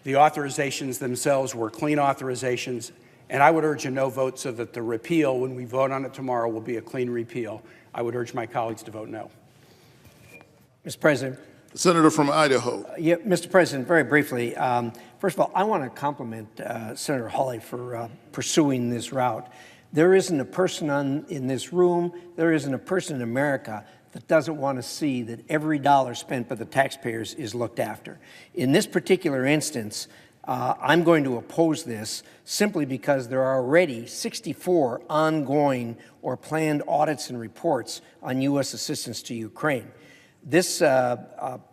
The authorizations themselves were clean authorizations, and I would urge a no vote so that the repeal, when we vote on it tomorrow, will be a clean repeal. I would urge my colleagues to vote no. Mr. President. The senator from Idaho. Yeah, Mr. President, very briefly, first of all, I want to compliment Senator Hawley for pursuing this route. There isn't a person in this room, there isn't a person in America that doesn't want to see that every dollar spent by the taxpayers is looked after. In this particular instance, I'm going to oppose this simply because there are already 64 ongoing or planned audits and reports on U.S. assistance to Ukraine. This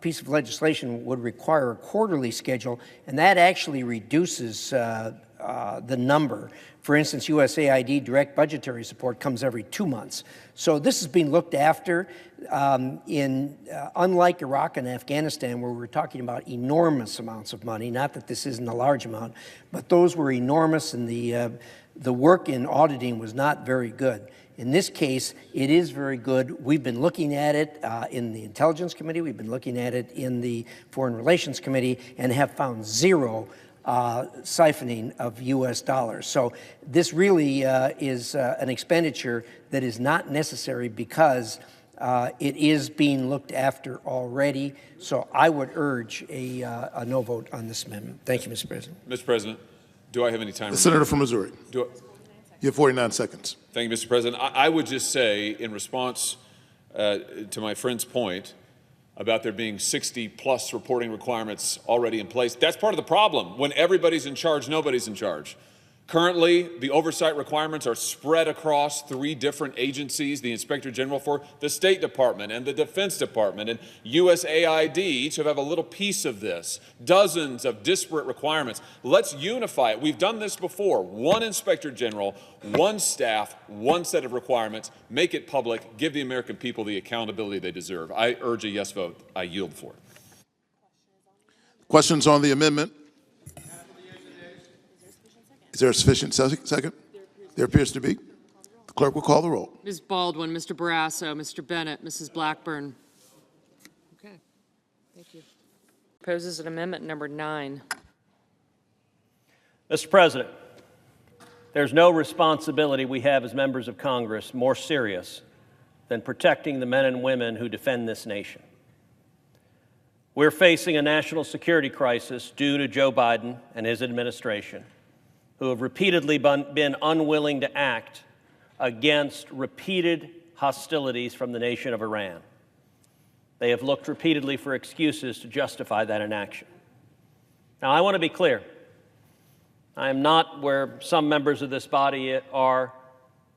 piece of legislation would require a quarterly schedule, and that actually reduces the number. For instance, USAID direct budgetary support comes every 2 months. So this is being looked after unlike Iraq and Afghanistan, where we're talking about enormous amounts of money, not that this isn't a large amount, but those were enormous, and the work in auditing was not very good. In this case, it is very good. We've been looking at it in the Intelligence Committee, we've been looking at it in the Foreign Relations Committee, and have found zero siphoning of U.S. dollars. So this really is an expenditure that is not necessary because it is being looked after already. So I would urge a no vote on this amendment. Thank you, Mr. President. Mr. President, do I have any time? The senator from Missouri. You have 49 seconds. Thank you, Mr. President. I would just say, in response to my friend's point about there being 60-plus reporting requirements already in place, that's part of the problem. When everybody's in charge, nobody's in charge. Currently, the oversight requirements are spread across 3 different agencies, the Inspector General for the State Department and the Defense Department and USAID, each have a little piece of this. Dozens of disparate requirements. Let's unify it. We've done this before. One Inspector General, one staff, one set of requirements. Make it public. Give the American people the accountability they deserve. I urge a yes vote. I yield for it. Questions on the amendment? Is there a sufficient second? There appears to be. The clerk will call the roll. Ms. Baldwin, Mr. Barrasso, Mr. Bennett, Mrs. Blackburn. Okay, thank you. Proposes an amendment number 9. Mr. President, there's no responsibility we have as members of Congress more serious than protecting the men and women who defend this nation. We're facing a national security crisis due to Joe Biden and his administration, who have repeatedly been unwilling to act against repeated hostilities from the nation of Iran. They have looked repeatedly for excuses to justify that inaction. Now, I want to be clear. I am not where some members of this body are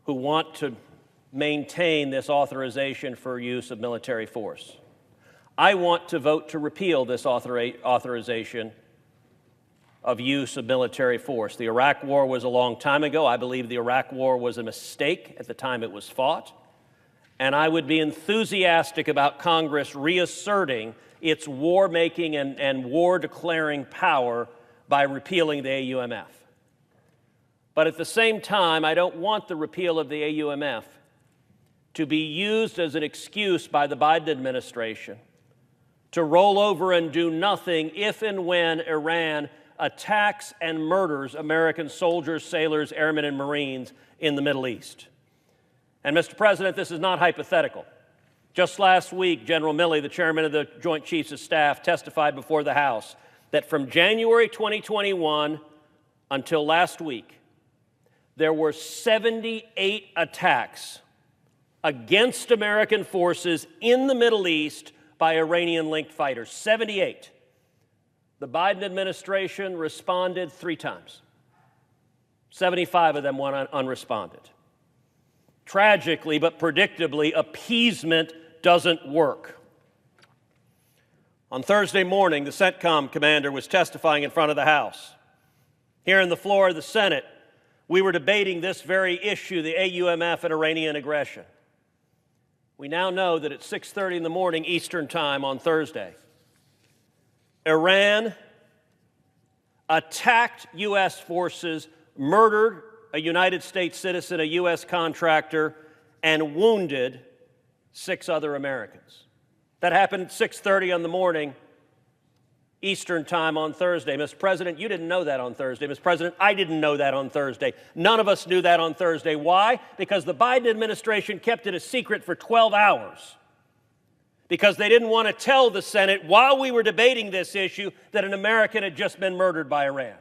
who want to maintain this authorization for use of military force. I want to vote to repeal this authorization of use of military force. The Iraq War was a long time ago. I believe the Iraq War was a mistake at the time it was fought. And I would be enthusiastic about Congress reasserting its war-making and war-declaring power by repealing the AUMF. But at the same time, I don't want the repeal of the AUMF to be used as an excuse by the Biden administration to roll over and do nothing if and when Iran attacks and murders American soldiers, sailors, airmen, and Marines in the Middle East. And Mr. President, this is not hypothetical. Just last week, General Milley, the chairman of the Joint Chiefs of Staff, testified before the House that from January 2021 until last week, there were 78 attacks against American forces in the Middle East by Iranian-linked fighters. 78. The Biden administration responded 3 times. 75 of them went unresponded. Tragically, but predictably, appeasement doesn't work. On Thursday morning, the CENTCOM commander was testifying in front of the House. Here on the floor of the Senate, we were debating this very issue, the AUMF and Iranian aggression. We now know that at 6:30 in the morning Eastern Time on Thursday, Iran attacked U.S. forces, murdered a United States citizen, a U.S. contractor, and wounded 6 other Americans. That happened at 6:30 in the morning Eastern Time on Thursday. Mr. President, you didn't know that on Thursday. Mr. President, I didn't know that on Thursday. None of us knew that on Thursday. Why? Because the Biden administration kept it a secret for 12 hours. Because they didn't want to tell the Senate while we were debating this issue that an American had just been murdered by Iran.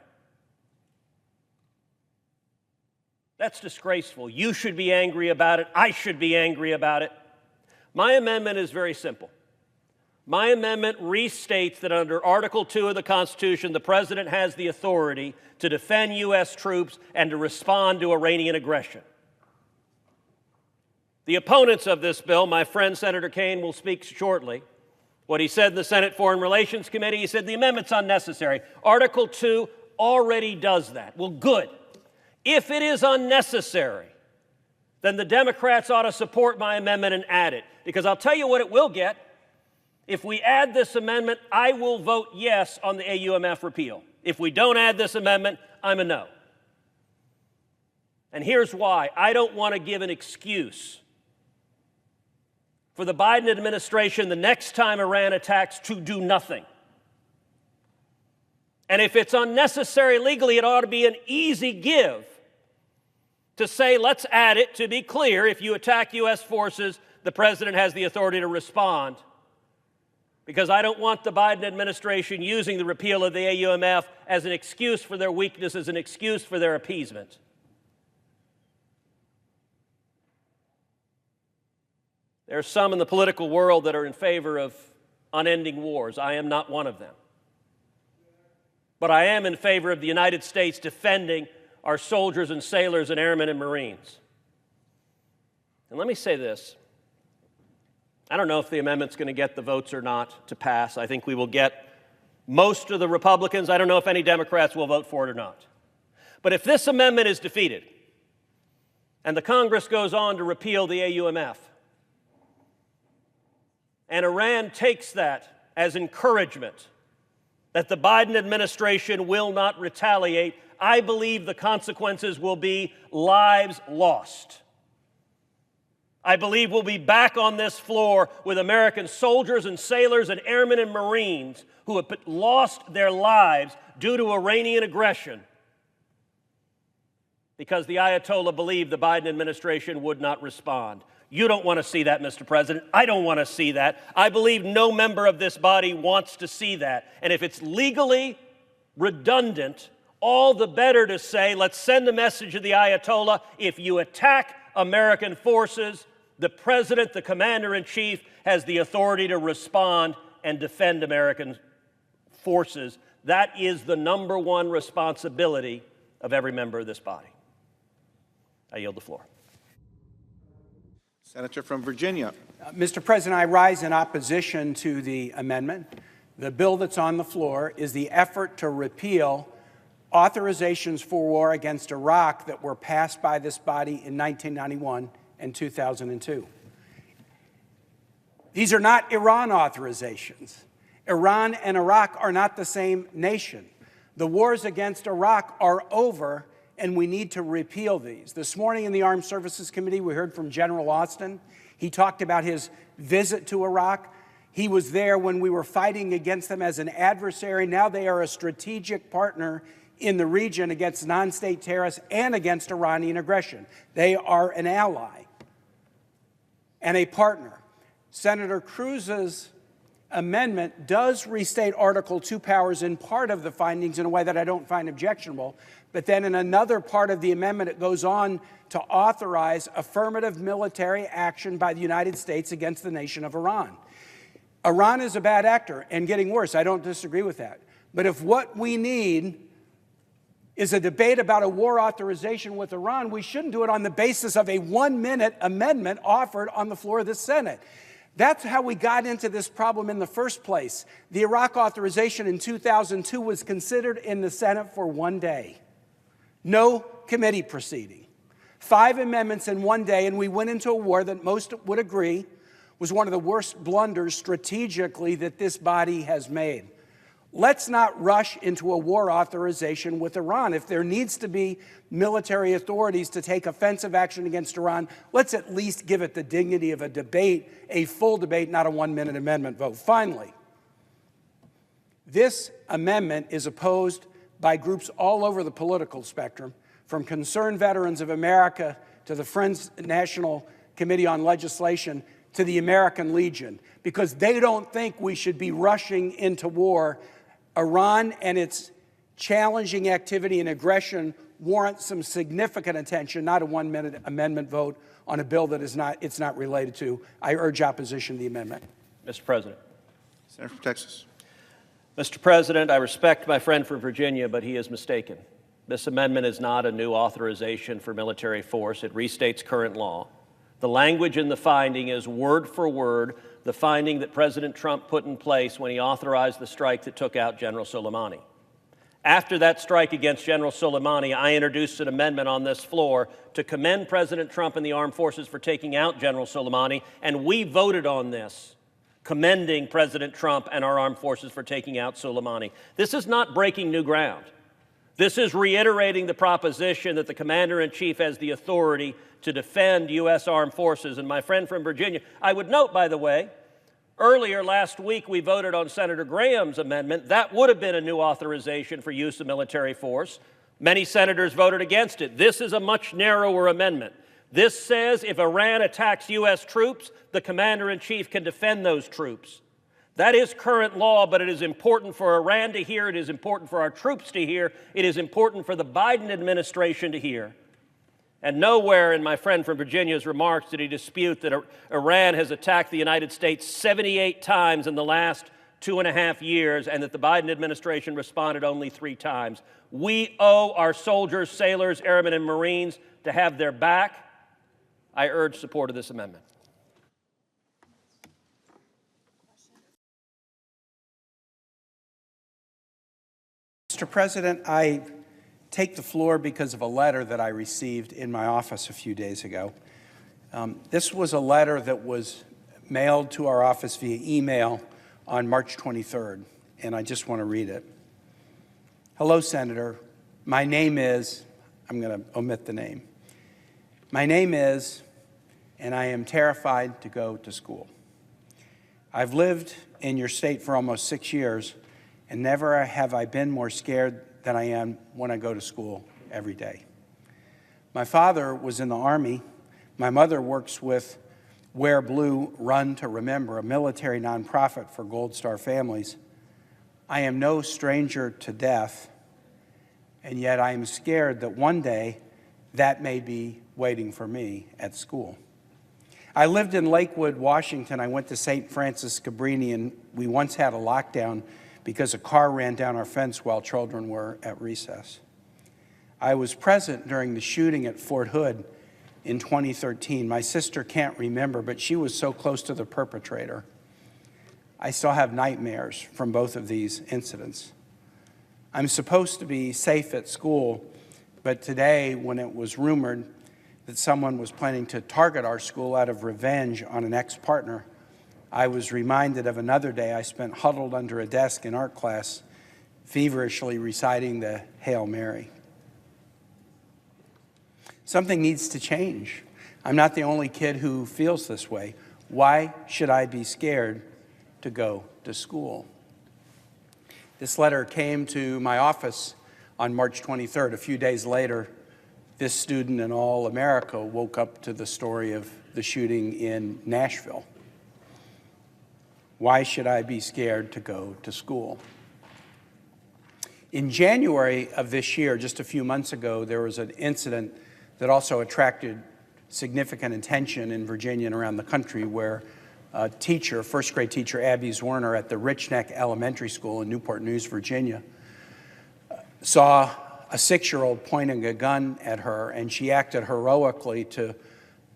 That's disgraceful. You should be angry about it. I should be angry about it. My amendment is very simple. My amendment restates that under Article 2 of the Constitution, the President has the authority to defend U.S. troops and to respond to Iranian aggression. The opponents of this bill, my friend Senator Kaine will speak shortly. What he said in the Senate Foreign Relations Committee, he said the amendment's unnecessary. Article 2 already does that. Well, good. If it is unnecessary, then the Democrats ought to support my amendment and add it. Because I'll tell you what it will get. If we add this amendment, I will vote yes on the AUMF repeal. If we don't add this amendment, I'm a no. And here's why. I don't want to give an excuse for the Biden administration the next time Iran attacks to do nothing. And if it's unnecessary legally, it ought to be an easy give to say, let's add it to be clear. If you attack U.S. forces, the President has the authority to respond. Because I don't want the Biden administration using the repeal of the AUMF as an excuse for their weakness, as an excuse for their appeasement. There are some in the political world that are in favor of unending wars. I am not one of them. But I am in favor of the United States defending our soldiers and sailors and airmen and Marines. And let me say this. I don't know if the amendment's going to get the votes or not to pass. I think we will get most of the Republicans. I don't know if any Democrats will vote for it or not. But if this amendment is defeated and the Congress goes on to repeal the AUMF, and Iran takes that as encouragement that the Biden administration will not retaliate, I believe the consequences will be lives lost. I believe we'll be back on this floor with American soldiers and sailors and airmen and Marines who have lost their lives due to Iranian aggression because the Ayatollah believed the Biden administration would not respond. You don't want to see that, Mr. President. I don't want to see that. I believe no member of this body wants to see that. And if it's legally redundant, all the better to say, let's send a message to the Ayatollah. If you attack American forces, the President, the Commander-in-Chief, has the authority to respond and defend American forces. That is the number one responsibility of every member of this body. I yield the floor. Senator from Virginia. Mr. President, I rise in opposition to the amendment. The bill that's on the floor is the effort to repeal authorizations for war against Iraq that were passed by this body in 1991 and 2002. These are not Iran authorizations. Iran and Iraq are not the same nation. The wars against Iraq are over, and we need to repeal these. This morning in the Armed Services Committee, we heard from General Austin. He talked about his visit to Iraq. He was there when we were fighting against them as an adversary. Now they are a strategic partner in the region against non-state terrorists and against Iranian aggression. They are an ally and a partner. Senator Cruz's amendment does restate Article 2 powers in part of the findings in a way that I don't find objectionable, but then in another part of the amendment, it goes on to authorize affirmative military action by the United States against the nation of Iran. Iran is a bad actor and getting worse. I don't disagree with that. But if what we need is a debate about a war authorization with Iran, we shouldn't do it on the basis of a 1-minute amendment offered on the floor of the Senate. That's how we got into this problem in the first place. The Iraq authorization in 2002 was considered in the Senate for 1 day. No committee proceeding. 5 amendments in 1 day, and we went into a war that most would agree was one of the worst blunders strategically that this body has made. Let's not rush into a war authorization with Iran. If there needs to be military authorities to take offensive action against Iran, let's at least give it the dignity of a debate, a full debate, not a 1-minute amendment vote. Finally, this amendment is opposed by groups all over the political spectrum, from Concerned Veterans of America to the Friends National Committee on Legislation to the American Legion, because they don't think we should be rushing into war. Iran and its challenging activity and aggression warrant some significant attention, not a 1-minute amendment vote on a bill that it's not related to. I urge opposition to the amendment. Mr. President. Senator from Texas. Mr. President, I respect my friend from Virginia, but he is mistaken. This amendment is not a new authorization for military force. It restates current law. The language in the finding is word for word the finding that President Trump put in place when he authorized the strike that took out General Soleimani. After that strike against General Soleimani, I introduced an amendment on this floor to commend President Trump and the armed forces for taking out General Soleimani, and we voted on this, commending President Trump and our armed forces for taking out Soleimani. This is not breaking new ground. This is reiterating the proposition that the Commander-in-Chief has the authority to defend U.S. armed forces. And my friend from Virginia, I would note, by the way, earlier last week we voted on Senator Graham's amendment. That would have been a new authorization for use of military force. Many senators voted against it. This is a much narrower amendment. This says if Iran attacks U.S. troops, the Commander-in-Chief can defend those troops. That is current law, but it is important for Iran to hear. It is important for our troops to hear. It is important for the Biden administration to hear. And nowhere in my friend from Virginia's remarks did he dispute that Iran has attacked the United States 78 times in the last 2.5 years and that the Biden administration responded only 3 times. We owe our soldiers, sailors, airmen, and Marines to have their back. I urge support of this amendment. Mr. President, I take the floor because of a letter that I received in my office a few days ago. This was a letter that was mailed to our office via email on March 23rd, and I just want to read it. Hello, Senator. My name is, I'm going to omit the name. My name is, and I am terrified to go to school. I've lived in your state for almost 6 years, and never have I been more scared than I am when I go to school every day. My father was in the Army. My mother works with Wear Blue, Run to Remember, a military nonprofit for Gold Star families. I am no stranger to death, and yet I am scared that one day that may be waiting for me at school. I lived in Lakewood, Washington. I went to St. Francis Cabrini, and we once had a lockdown because a car ran down our fence while children were at recess. I was present during the shooting at Fort Hood in 2013. My sister can't remember, but she was so close to the perpetrator. I still have nightmares from both of these incidents. I'm supposed to be safe at school, but today, when it was rumored that someone was planning to target our school out of revenge on an ex-partner, I was reminded of another day I spent huddled under a desk in art class, feverishly reciting the Hail Mary. Something needs to change. I'm not the only kid who feels this way. Why should I be scared to go to school? This letter came to my office on March 23rd. A few days later, this student in all America woke up to the story of the shooting in Nashville. Why should I be scared to go to school? In January of this year, just a few months ago, there was an incident that also attracted significant attention in Virginia and around the country, where a teacher, first grade teacher Abby Zwerner at the Rich Neck Elementary School in Newport News, Virginia, saw a 6-year-old pointing a gun at her, and she acted heroically to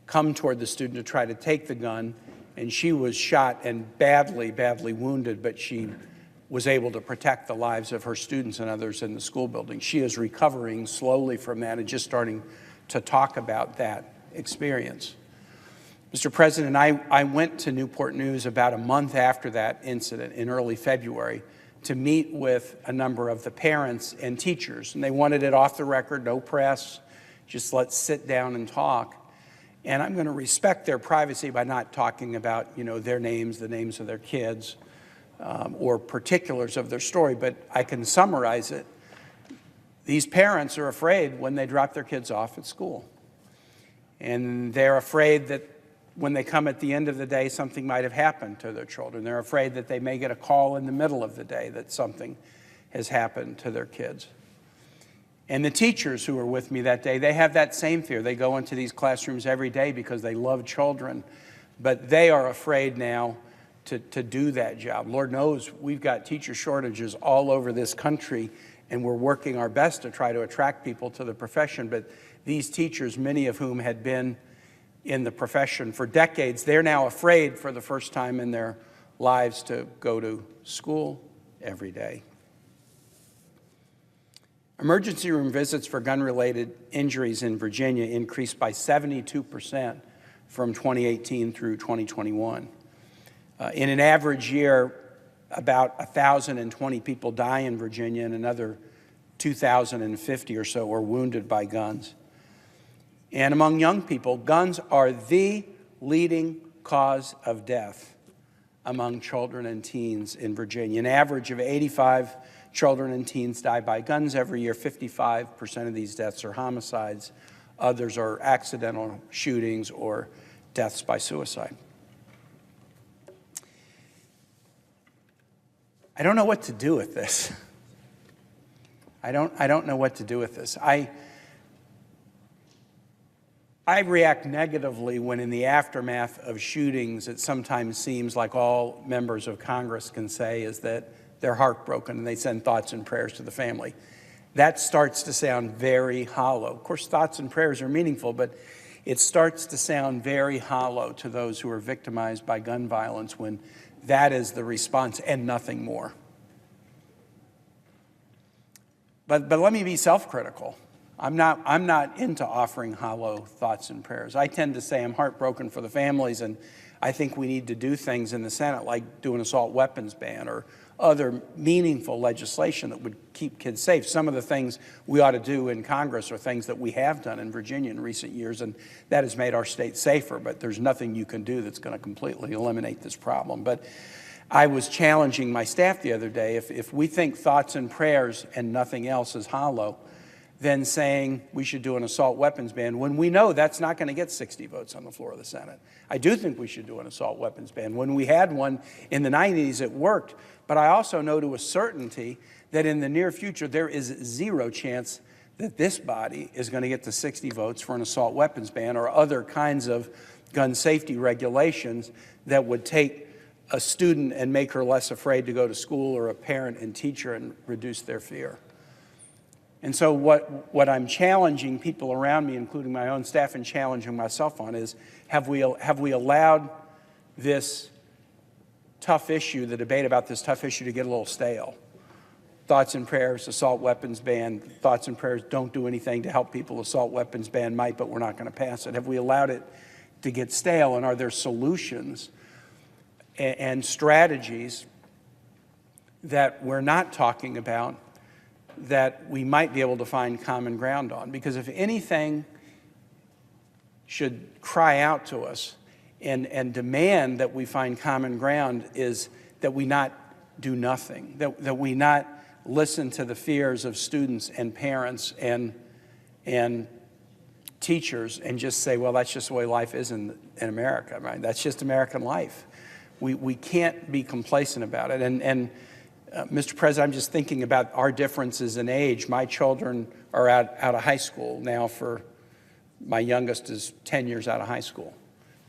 come toward the student to try to take the gun, and she was shot and badly, badly wounded, but she was able to protect the lives of her students and others in the school building. She is recovering slowly from that and just starting to talk about that experience. Mr. President, I went to Newport News about a month after that incident in early February to meet with a number of the parents and teachers, and they wanted it off the record, no press, just let's sit down and talk. And I'm going to respect their privacy by not talking about, their names, the names of their kids, or particulars of their story, but I can summarize it. These parents are afraid when they drop their kids off at school. And they're afraid that when they come at the end of the day, something might have happened to their children. They're afraid that they may get a call in the middle of the day that something has happened to their kids. And the teachers who were with me that day, they have that same fear. They go into these classrooms every day because they love children, but they are afraid now to do that job. Lord knows we've got teacher shortages all over this country, and we're working our best to try to attract people to the profession, but these teachers, many of whom had been in the profession for decades, they're now afraid for the first time in their lives to go to school every day. Emergency room visits for gun-related injuries in Virginia increased by 72% from 2018 through 2021. In an average year, about 1,020 people die in Virginia, and another 2,050 or so are wounded by guns. And among young people, guns are the leading cause of death among children and teens in Virginia. An average of 85 children and teens die by guns every year. 55% of these deaths are homicides. Others are accidental shootings or deaths by suicide. I don't know what to do with this. I don't know what to do with this. I react negatively when in the aftermath of shootings, it sometimes seems like all members of Congress can say is that they're heartbroken and they send thoughts and prayers to the family. That starts to sound very hollow. Of course, thoughts and prayers are meaningful, but it starts to sound very hollow to those who are victimized by gun violence when that is the response and nothing more. But let me be self-critical. I'm not into offering hollow thoughts and prayers. I tend to say I'm heartbroken for the families, and I think we need to do things in the Senate like do an assault weapons ban or other meaningful legislation that would keep kids safe. Some of the things we ought to do in Congress are things that we have done in Virginia in recent years, and that has made our state safer, but there's nothing you can do that's going to completely eliminate this problem. But I was challenging my staff the other day, if we think thoughts and prayers and nothing else is hollow, then saying we should do an assault weapons ban when we know that's not going to get 60 votes on the floor of the Senate. I do think we should do an assault weapons ban. When we had one in the 90s, it worked. But I also know to a certainty that in the near future, there is zero chance that this body is going to get to 60 votes for an assault weapons ban or other kinds of gun safety regulations that would take a student and make her less afraid to go to school, or a parent and teacher and reduce their fear. And so what I'm challenging people around me, including my own staff, and challenging myself on is, have we allowed this tough issue, the debate about this tough issue, to get a little stale? Thoughts and prayers, assault weapons ban, thoughts and prayers, don't do anything to help people, assault weapons ban might, but we're not going to pass it. Have we allowed it to get stale, and are there solutions and strategies that we're not talking about that we might be able to find common ground on? Because if anything should cry out to us and demand that we find common ground, is that we not do nothing, that we not listen to the fears of students and parents and teachers and just say, well, that's just the way life is in America, right? That's just American life. We can't be complacent about it. And Mr. President, I'm just thinking about our differences in age. My children are out of high school now. My youngest is 10 years out of high school.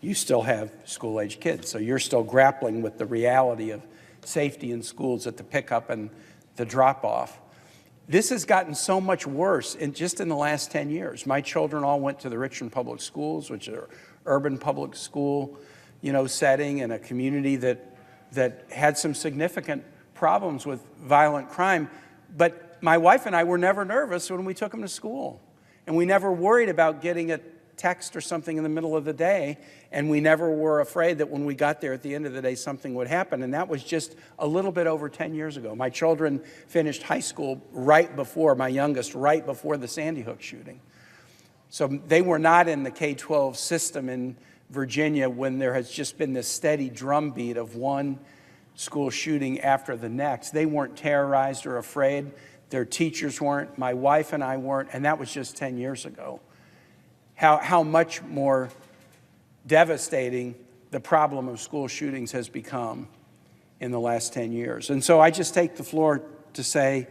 You still have school-age kids, so you're still grappling with the reality of safety in schools at the pickup and the drop-off. This has gotten so much worse just in the last 10 years. My children all went to the Richmond Public Schools, which are urban public school, setting in a community that had some significant problems with violent crime. But my wife and I were never nervous when we took them to school. And we never worried about getting a text or something in the middle of the day. And we never were afraid that when we got there at the end of the day, something would happen. And that was just a little bit over 10 years ago. My children finished high school my youngest, right before the Sandy Hook shooting. So they were not in the K-12 system in Virginia when there has just been this steady drumbeat of one school shooting after the next. They weren't terrorized or afraid. Their teachers weren't. My wife and I weren't. And that was just 10 years ago. How much more devastating the problem of school shootings has become in the last 10 years. And so I just take the floor to say,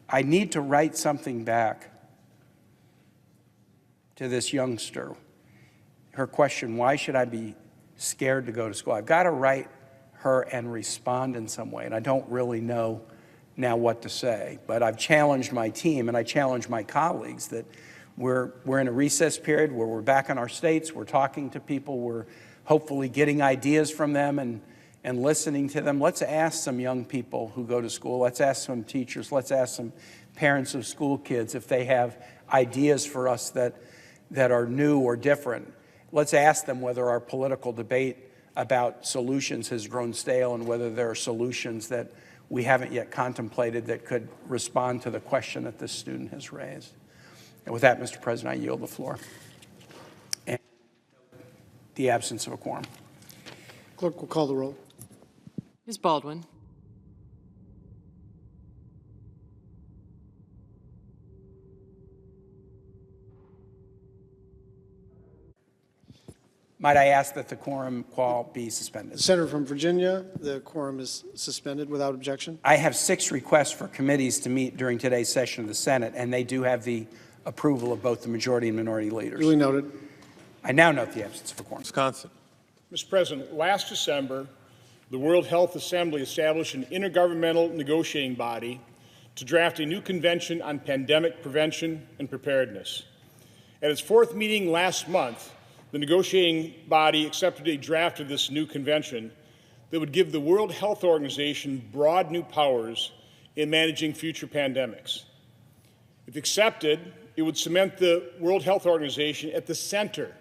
I need to write something back to this youngster. Her question, why should I be scared to go to school? I've got to write her and respond in some way, and I don't really know now what to say. But I've challenged my team, and I challenge my colleagues that we're in a recess period where we're back in our states, we're talking to people, we're hopefully getting ideas from them and listening to them. Let's ask some young people who go to school, let's ask some teachers, let's ask some parents of school kids if they have ideas for us that are new or different. Let's ask them whether our political debate about solutions has grown stale and whether there are solutions that we haven't yet contemplated that could respond to the question that this student has raised. And with that, Mr. President, I yield the floor. And the absence of a quorum. Clerk will call the roll. Ms. Baldwin. Might I ask that the quorum call be suspended? The senator from Virginia, the quorum is suspended without objection. I have 6 requests for committees to meet during today's session of the Senate, and they do have the approval of both the majority and minority leaders. Duly noted. I now note the absence of a quorum. Wisconsin. Mr. President, last December, the World Health Assembly established an intergovernmental negotiating body to draft a new convention on pandemic prevention and preparedness. At its 4th meeting last month, the negotiating body accepted a draft of this new convention that would give the World Health Organization broad new powers in managing future pandemics. If accepted, it would cement the World Health Organization at the center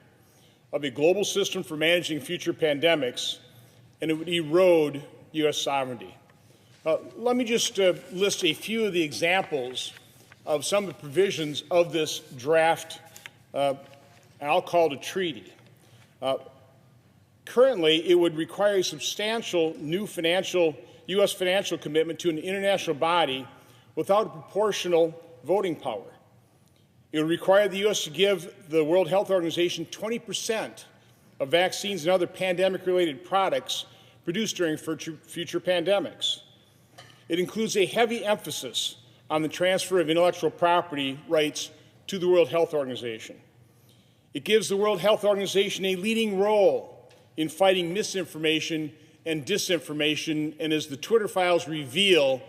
of a global system for managing future pandemics, and it would erode U.S. sovereignty. Let me just list a few of the examples of some of the provisions of this draft, I'll call it a treaty. Currently, it would require a substantial new U.S. financial commitment to an international body without a proportional voting power. It would require the U.S. to give the World Health Organization 20% of vaccines and other pandemic-related products produced during future pandemics. It includes a heavy emphasis on the transfer of intellectual property rights to the World Health Organization. It gives the World Health Organization a leading role in fighting misinformation and disinformation, and as the Twitter files reveal,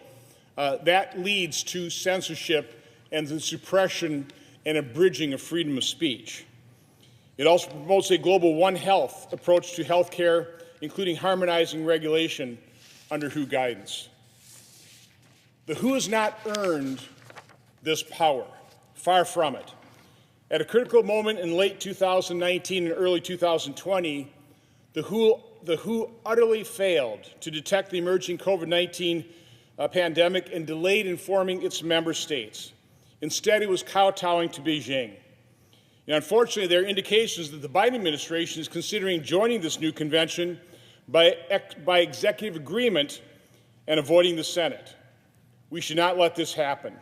that leads to censorship and the suppression and abridging of freedom of speech. It also promotes a global One Health approach to health care, including harmonizing regulation under WHO guidance. The WHO has not earned this power, far from it. At a critical moment in late 2019 and early 2020, the WHO utterly failed to detect the emerging COVID-19 pandemic and delayed informing its member states. Instead, it was kowtowing to Beijing. And unfortunately, there are indications that the Biden administration is considering joining this new convention by executive agreement and avoiding the Senate. We should not let this happen.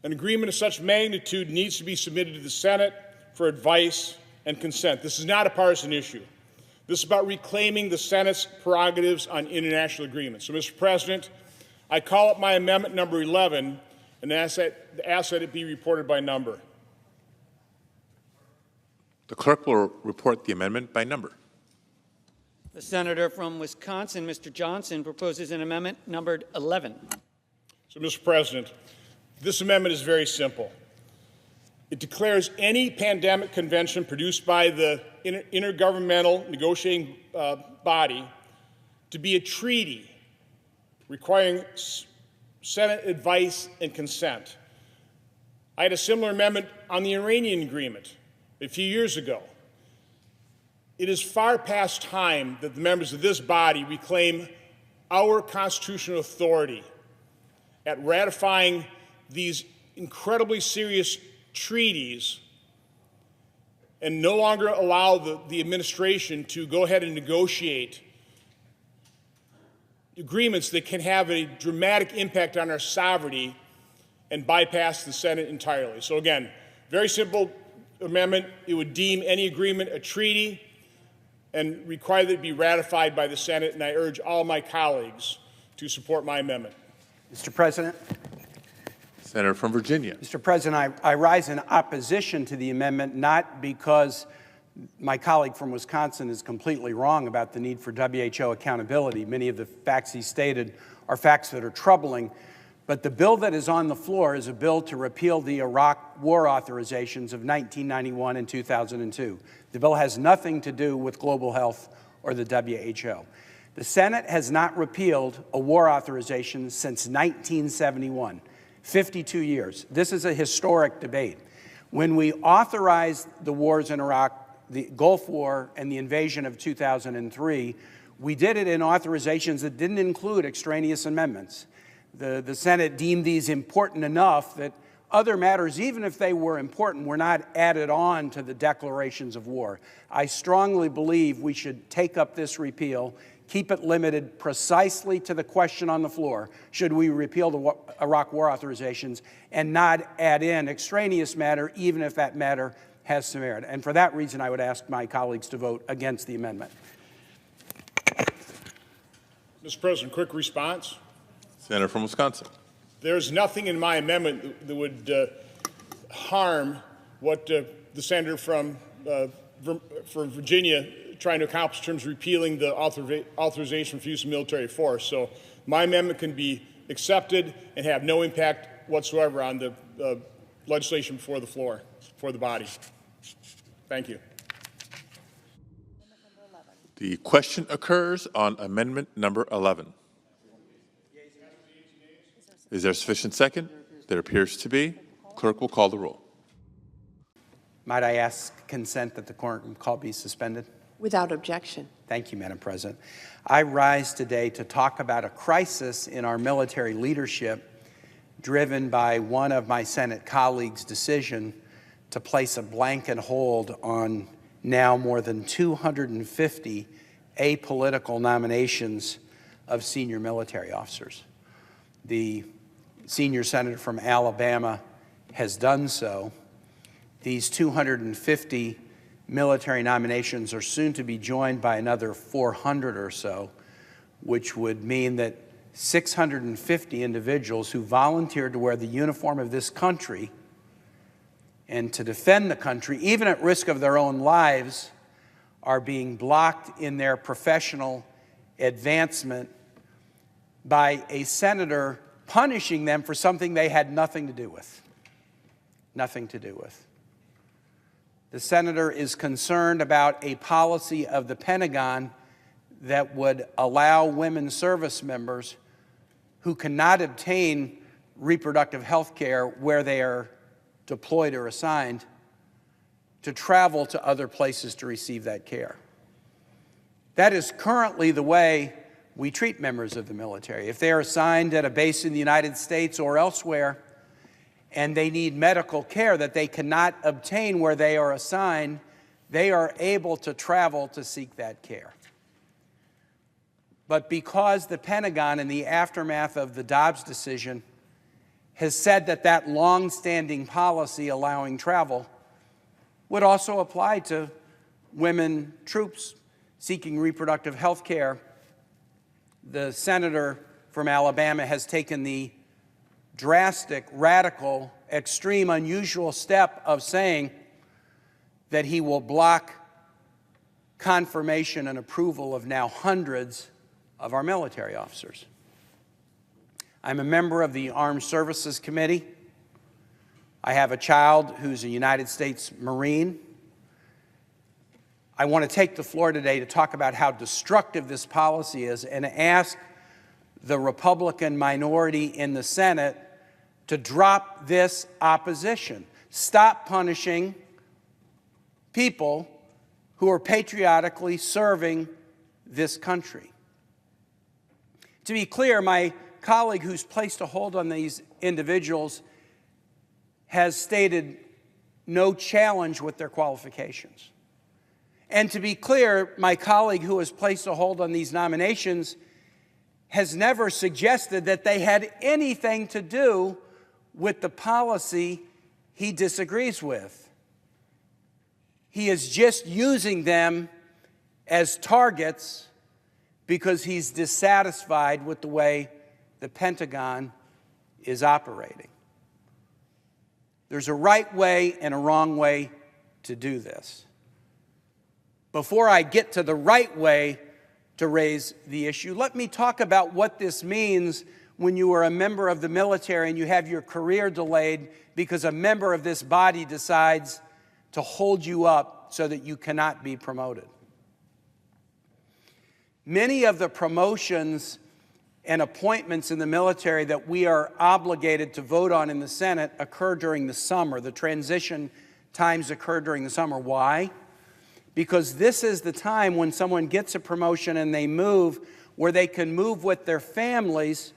An agreement of such magnitude needs to be submitted to the Senate for advice and consent. This is not a partisan issue. This is about reclaiming the Senate's prerogatives on international agreements. So, Mr. President, I call up my amendment number 11 and ask that it be reported by number. The clerk will report the amendment by number. The senator from Wisconsin, Mr. Johnson, proposes an amendment numbered 11. So, Mr. President, this amendment is very simple. It declares any pandemic convention produced by the intergovernmental negotiating body to be a treaty requiring Senate advice and consent. I had a similar amendment on the Iranian agreement a few years ago. It is far past time that the members of this body reclaim our constitutional authority at ratifying these incredibly serious treaties and no longer allow the administration to go ahead and negotiate agreements that can have a dramatic impact on our sovereignty and bypass the Senate entirely. So again, very simple amendment. It would deem any agreement a treaty and require that it be ratified by the Senate, and I urge all my colleagues to support my amendment. Mr. President. Senator from Virginia. Mr. President, I rise in opposition to the amendment, not because my colleague from Wisconsin is completely wrong about the need for WHO accountability. Many of the facts he stated are facts that are troubling. But the bill that is on the floor is a bill to repeal the Iraq war authorizations of 1991 and 2002. The bill has nothing to do with global health or the WHO. The Senate has not repealed a war authorization since 1971, 52 years. This is a historic debate. When we authorized the wars in Iraq, the Gulf War and the invasion of 2003, we did it in authorizations that didn't include extraneous amendments. The Senate deemed these important enough that other matters, even if they were important, were not added on to the declarations of war. I strongly believe we should take up this repeal, keep it limited precisely to the question on the floor, should we repeal the Iraq war authorizations, and not add in extraneous matter, even if that matter has some merit. And for that reason, I would ask my colleagues to vote against the amendment. Mr. President, quick response. Senator from Wisconsin. There's nothing in my amendment that would harm what the senator from Virginia trying to accomplish in terms of repealing the authorization for use of military force. So my amendment can be accepted and have no impact whatsoever on the legislation before the floor, for the body. Thank you. The question occurs on amendment number 11. Is there sufficient second? There appears to be. Clerk will call the roll. Might I ask consent that the quorum call be suspended? Without objection. Thank you, Madam President. I rise today to talk about a crisis in our military leadership driven by one of my Senate colleagues' decision to place a blanket hold on now more than 250 apolitical nominations of senior military officers. The senior senator from Alabama has done so. These 250 military nominations are soon to be joined by another 400 or so, which would mean that 650 individuals who volunteered to wear the uniform of this country and to defend the country, even at risk of their own lives, are being blocked in their professional advancement by a senator punishing them for something they had nothing to do with. Nothing to do with. The senator is concerned about a policy of the Pentagon that would allow women service members who cannot obtain reproductive health care where they are deployed or assigned to travel to other places to receive that care. That is currently the way we treat members of the military. If they are assigned at a base in the United States or elsewhere and they need medical care that they cannot obtain where they are assigned, they are able to travel to seek that care. But because the Pentagon, in the aftermath of the Dobbs decision, has said that that long-standing policy allowing travel would also apply to women troops, seeking reproductive health care, the senator from Alabama has taken the drastic, radical, extreme, unusual step of saying that he will block confirmation and approval of now hundreds of our military officers. I'm a member of the Armed Services Committee. I have a child who's a United States Marine. I want to take the floor today to talk about how destructive this policy is and ask the Republican minority in the Senate to drop this opposition. Stop punishing people who are patriotically serving this country. To be clear, my colleague who's placed a hold on these individuals has stated no challenge with their qualifications. And to be clear, my colleague who has placed a hold on these nominations has never suggested that they had anything to do with the policy he disagrees with. He is just using them as targets because he's dissatisfied with the way the Pentagon is operating. There's a right way and a wrong way to do this. Before I get to the right way to raise the issue, let me talk about what this means when you are a member of the military and you have your career delayed because a member of this body decides to hold you up so that you cannot be promoted. Many of the promotions and appointments in the military that we are obligated to vote on in the Senate occur during the summer. The transition times occur during the summer. Why? Because this is the time when someone gets a promotion and they move where they can move with their families,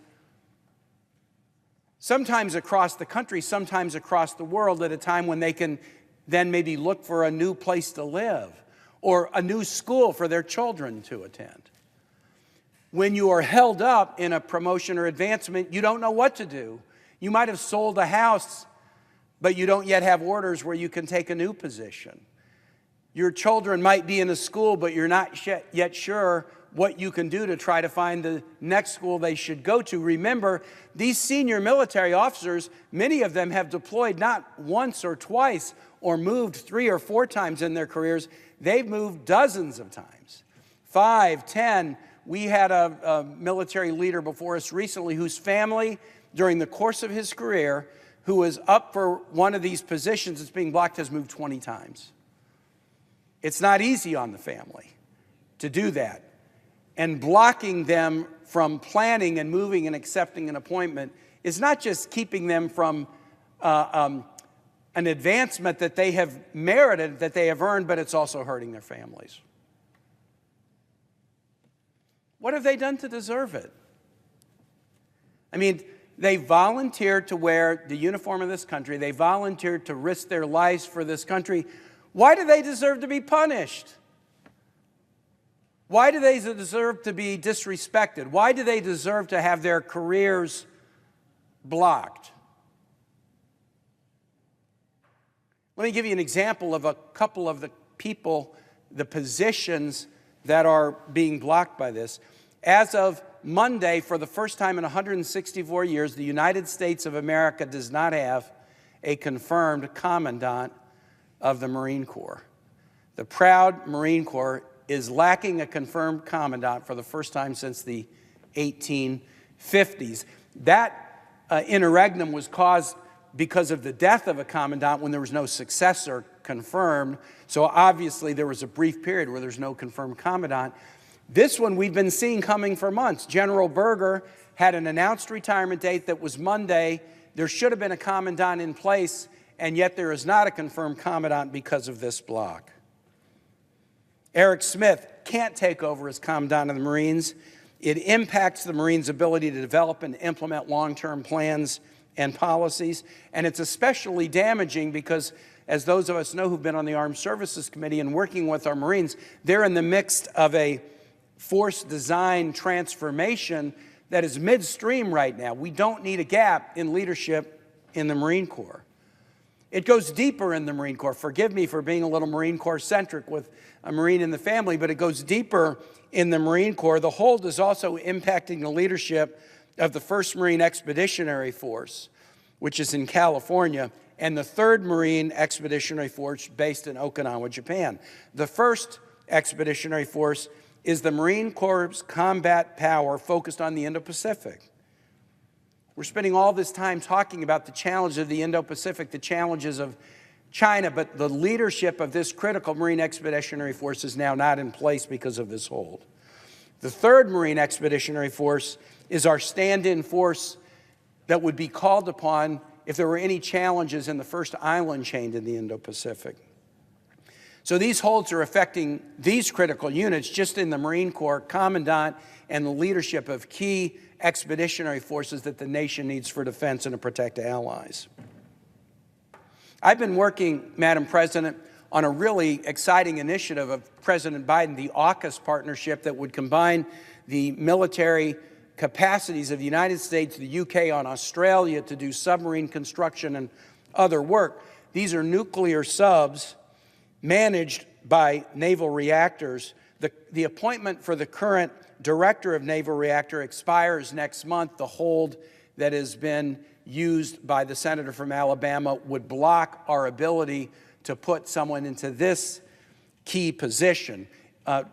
sometimes across the country, sometimes across the world, at a time when they can then maybe look for a new place to live or a new school for their children to attend. When you are held up in a promotion or advancement, you don't know what to do. You might have sold a house, but you don't yet have orders where you can take a new position. Your children might be in a school, but you're not yet sure what you can do to try to find the next school they should go to. Remember, these senior military officers, many of them have deployed not once or twice or moved 3 or 4 times in their careers. They've moved dozens of times, 5, 10. We had a military leader before us recently whose family, during the course of his career, who was up for one of these positions that's being blocked, has moved 20 times. It's not easy on the family to do that. And blocking them from planning and moving and accepting an appointment is not just keeping them from an advancement that they have merited, that they have earned, but it's also hurting their families. What have they done to deserve it? I mean, they volunteered to wear the uniform of this country. They volunteered to risk their lives for this country. Why do they deserve to be punished? Why do they deserve to be disrespected? Why do they deserve to have their careers blocked? Let me give you an example of a couple of the people, the positions that are being blocked by this. As of Monday, for the first time in 164 years, the United States of America does not have a confirmed commandant of the Marine Corps. The proud Marine Corps is lacking a confirmed commandant for the first time since the 1850s. That interregnum was caused because of the death of a commandant when there was no successor confirmed. So obviously there was a brief period where there's no confirmed commandant. This one we've been seeing coming for months. General Berger had an announced retirement date that was Monday. There should have been a commandant in place, and yet there is not a confirmed commandant because of this block. Eric Smith can't take over as Commandant of the Marines. It impacts the Marines' ability to develop and implement long-term plans and policies, and it's especially damaging because, as those of us know who've been on the Armed Services Committee and working with our Marines, they're in the midst of a force design transformation that is midstream right now. We don't need a gap in leadership in the Marine Corps. It goes deeper in the Marine Corps. Forgive me for being a little Marine Corps centric with a Marine in the family, but it goes deeper in the Marine Corps. The hold is also impacting the leadership of the 1st Marine Expeditionary Force, which is in California, and the 3rd Marine Expeditionary Force based in Okinawa, Japan. The 1st Expeditionary Force is the Marine Corps' combat power focused on the Indo-Pacific. We're spending all this time talking about the challenge of the Indo-Pacific, the challenges of China, but the leadership of this critical Marine Expeditionary Force is now not in place because of this hold. The 3rd Marine Expeditionary Force is our stand-in force that would be called upon if there were any challenges in the first island chain in the Indo-Pacific. So these holds are affecting these critical units just in the Marine Corps, Commandant, and the leadership of key expeditionary forces that the nation needs for defense and to protect allies. I've been working, Madam President, on a really exciting initiative of President Biden, the AUKUS partnership that would combine the military capacities of the United States, the UK, and Australia to do submarine construction and other work. These are nuclear subs managed by naval reactors. The appointment for the current director of Naval Reactor expires next month. The hold that has been used by the senator from Alabama would block our ability to put someone into this key position,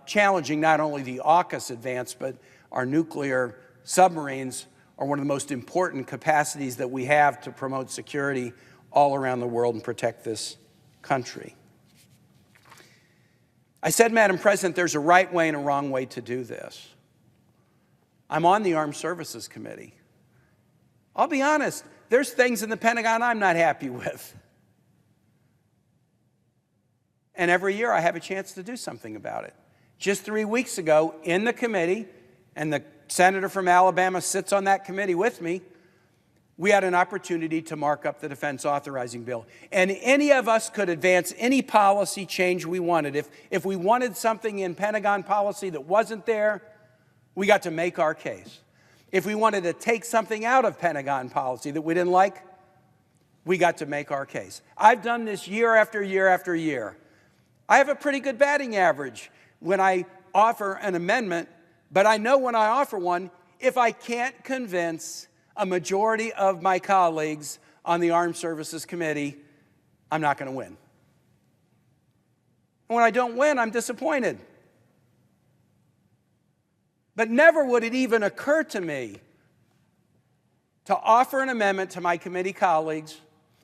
challenging not only the AUKUS advance, but our nuclear submarines are one of the most important capacities that we have to promote security all around the world and protect this country. I said, Madam President, there's a right way and a wrong way to do this. I'm on the Armed Services Committee. I'll be honest, there's things in the Pentagon I'm not happy with. And every year I have a chance to do something about it. Just 3 weeks ago in the committee, and the senator from Alabama sits on that committee with me, we had an opportunity to mark up the defense authorizing bill. And any of us could advance any policy change we wanted. If we wanted something in Pentagon policy that wasn't there, we got to make our case. If we wanted to take something out of Pentagon policy that we didn't like, we got to make our case. I've done this year after year after year. I have a pretty good batting average when I offer an amendment, but I know when I offer one, if I can't convince a majority of my colleagues on the Armed Services Committee, I'm not going to win. And when I don't win, I'm disappointed. But never would it even occur to me to offer an amendment to my committee colleagues,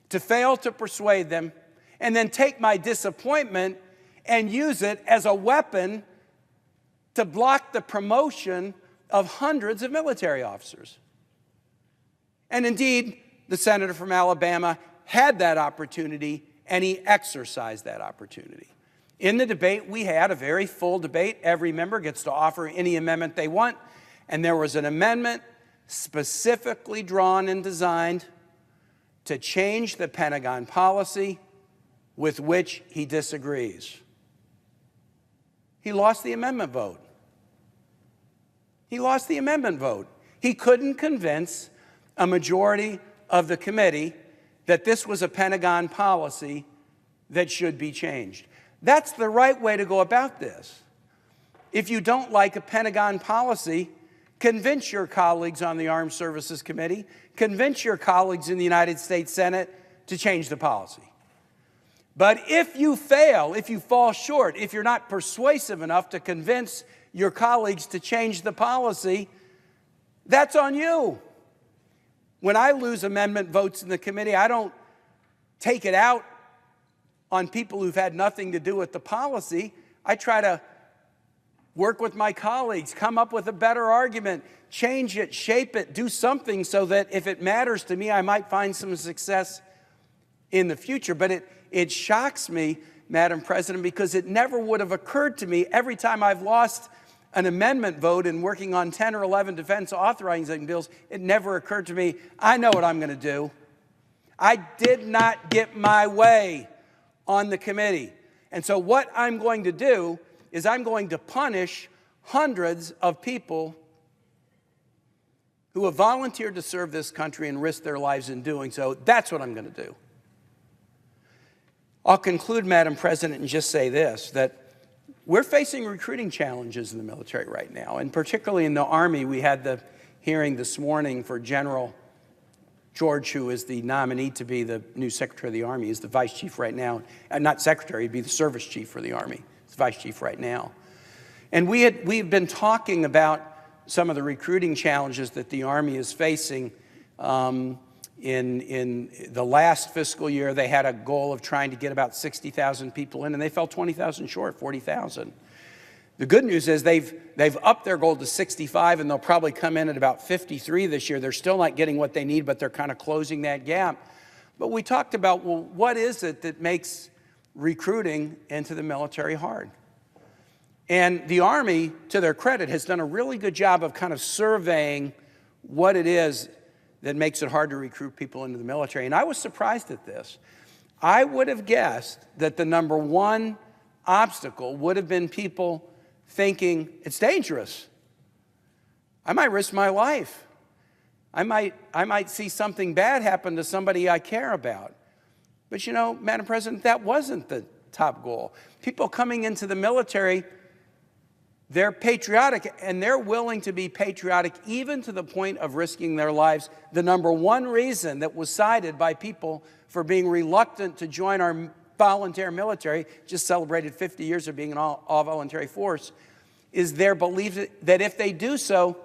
to fail to persuade them, and then take my disappointment and use it as a weapon to block the promotion of hundreds of military officers. And indeed, the senator from Alabama had that opportunity, and he exercised that opportunity. In the debate, we had a very full debate. Every member gets to offer any amendment they want, and there was an amendment specifically drawn and designed to change the Pentagon policy with which he disagrees. He lost the amendment vote. He lost the amendment vote. He couldn't convince a majority of the committee that this was a Pentagon policy that should be changed. That's the right way to go about this. If you don't like a Pentagon policy, convince your colleagues on the Armed Services Committee, convince your colleagues in the United States Senate to change the policy. But if you fail, if you fall short, if you're not persuasive enough to convince your colleagues to change the policy, that's on you. When I lose amendment votes in the committee, I don't take it out on people who've had nothing to do with the policy. I try to work with my colleagues, come up with a better argument, change it, shape it, do something so that if it matters to me, I might find some success in the future. But it shocks me, Madam President, because it never would have occurred to me every time I've lost an amendment vote in working on 10 or 11 defense authorizing bills, it never occurred to me, I know what I'm going to do. I did not get my way on the committee. And so what I'm going to do is I'm going to punish hundreds of people who have volunteered to serve this country and risk their lives in doing so. That's what I'm going to do. I'll conclude, Madam President, and just say this, that we're facing recruiting challenges in the military right now, and particularly in the Army. We had the hearing this morning for General George, who is the nominee to be the new Secretary of the Army. He's the Vice Chief right now. Not Secretary, he'd be the Service Chief for the Army. He's Vice Chief right now. And we've been talking about some of the recruiting challenges that the Army is facing. In the last fiscal year, they had a goal of trying to get about 60,000 people in, and they fell 20,000 short, 40,000. The good news is they've upped their goal to 65, and they'll probably come in at about 53 this year. They're still not getting what they need, but they're kind of closing that gap. But we talked about, well, what is it that makes recruiting into the military hard? And the Army, to their credit, has done a really good job of kind of surveying what it is that makes it hard to recruit people into the military. And I was surprised at this. I would have guessed that the number one obstacle would have been people thinking, it's dangerous. I might risk my life. I might see something bad happen to somebody I care about. But you know, Madam President, that wasn't the top goal. People coming into the military, they're patriotic, and they're willing to be patriotic even to the point of risking their lives. The number one reason that was cited by people for being reluctant to join our volunteer military, just celebrated 50 years of being an all-voluntary force, is their belief that if they do so,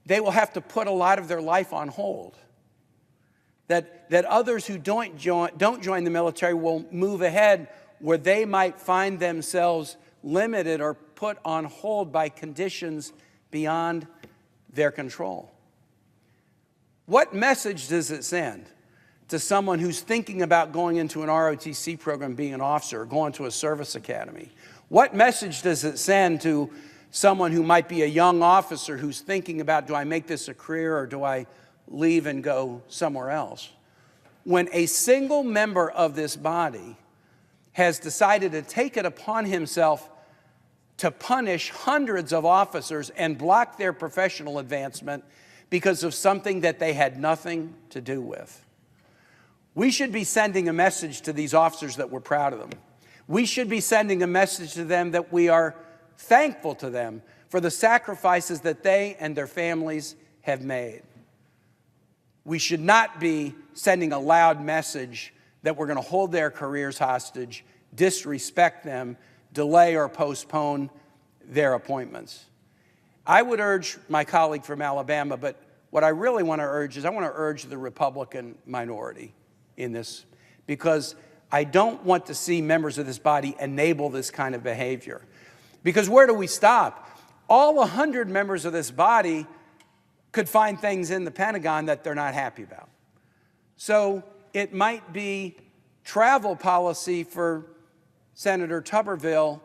they will have to put a lot of their life on hold. That others who don't join the military will move ahead where they might find themselves limited or put on hold by conditions beyond their control. What message does it send to someone who's thinking about going into an ROTC program, being an officer, or going to a service academy? What message does it send to someone who might be a young officer who's thinking about, do I make this a career or do I leave and go somewhere else? When a single member of this body has decided to take it upon himself to punish hundreds of officers and block their professional advancement because of something that they had nothing to do with. We should be sending a message to these officers that we're proud of them. We should be sending a message to them that we are thankful to them for the sacrifices that they and their families have made. We should not be sending a loud message that we're going to hold their careers hostage, disrespect them, delay or postpone their appointments. I would urge my colleague from Alabama, but what I really want to urge is I want to urge the Republican minority in this, because I don't want to see members of this body enable this kind of behavior. Because where do we stop? All 100 members of this body could find things in the Pentagon that they're not happy about. So it might be travel policy for Senator Tuberville.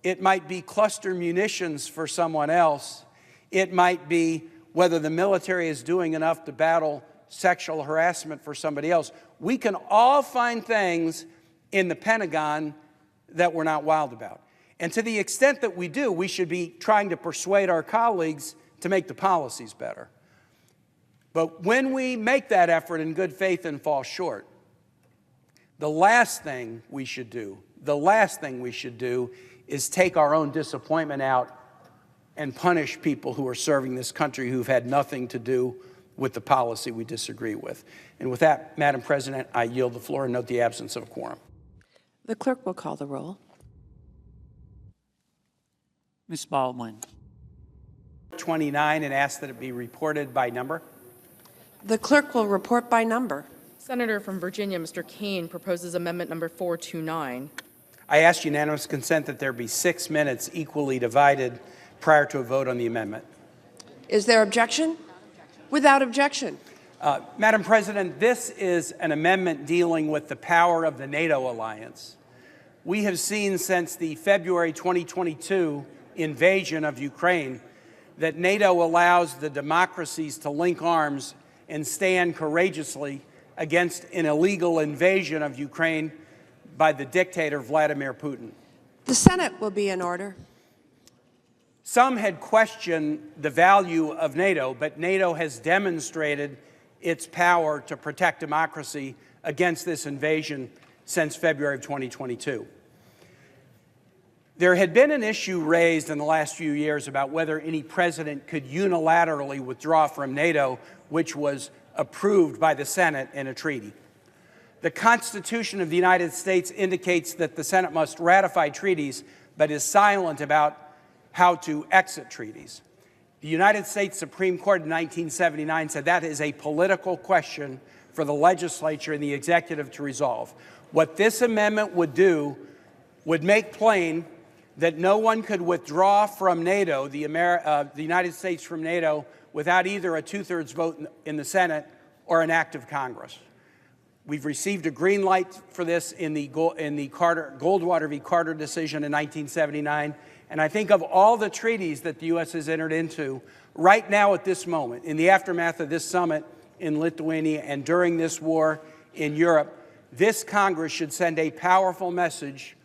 It might be cluster munitions for someone else. It might be whether the military is doing enough to battle sexual harassment for somebody else. We can all find things in the Pentagon that we're not wild about. And to the extent that we do, we should be trying to persuade our colleagues to make the policies better. But when we make that effort in good faith and fall short, the last thing we should do is take our own disappointment out and punish people who are serving this country who've had nothing to do with the policy we disagree with. And with that, Madam President, I yield the floor and note the absence of a quorum. The clerk will call the roll. Ms. Baldwin. 29, and ask that it be reported by number. The clerk will report by number. Senator from Virginia, Mr. Kaine, proposes amendment number 429. I ask unanimous consent that there be 6 minutes equally divided prior to a vote on the amendment. Is there objection? Without objection. Madam President, this is an amendment dealing with the power of the NATO alliance. We have seen since the February 2022 invasion of Ukraine that NATO allows the democracies to link arms and stand courageously against an illegal invasion of Ukraine by the dictator Vladimir Putin. The Senate will be in order. Some had questioned the value of NATO, but NATO has demonstrated its power to protect democracy against this invasion since February of 2022. There had been an issue raised in the last few years about whether any president could unilaterally withdraw from NATO, which was approved by the Senate in a treaty. The Constitution of the United States indicates that the Senate must ratify treaties, but is silent about how to exit treaties. The United States Supreme Court in 1979 said that is a political question for the legislature and the executive to resolve. What this amendment would do would make plain that no one could withdraw from NATO, the United States from NATO, without either a two-thirds vote in the Senate or an act of Congress. We've received a green light for this in the Goldwater v. Carter decision in 1979. And I think of all the treaties that the U.S. has entered into right now at this moment, in the aftermath of this summit in Lithuania and during this war in Europe, this Congress should send a powerful message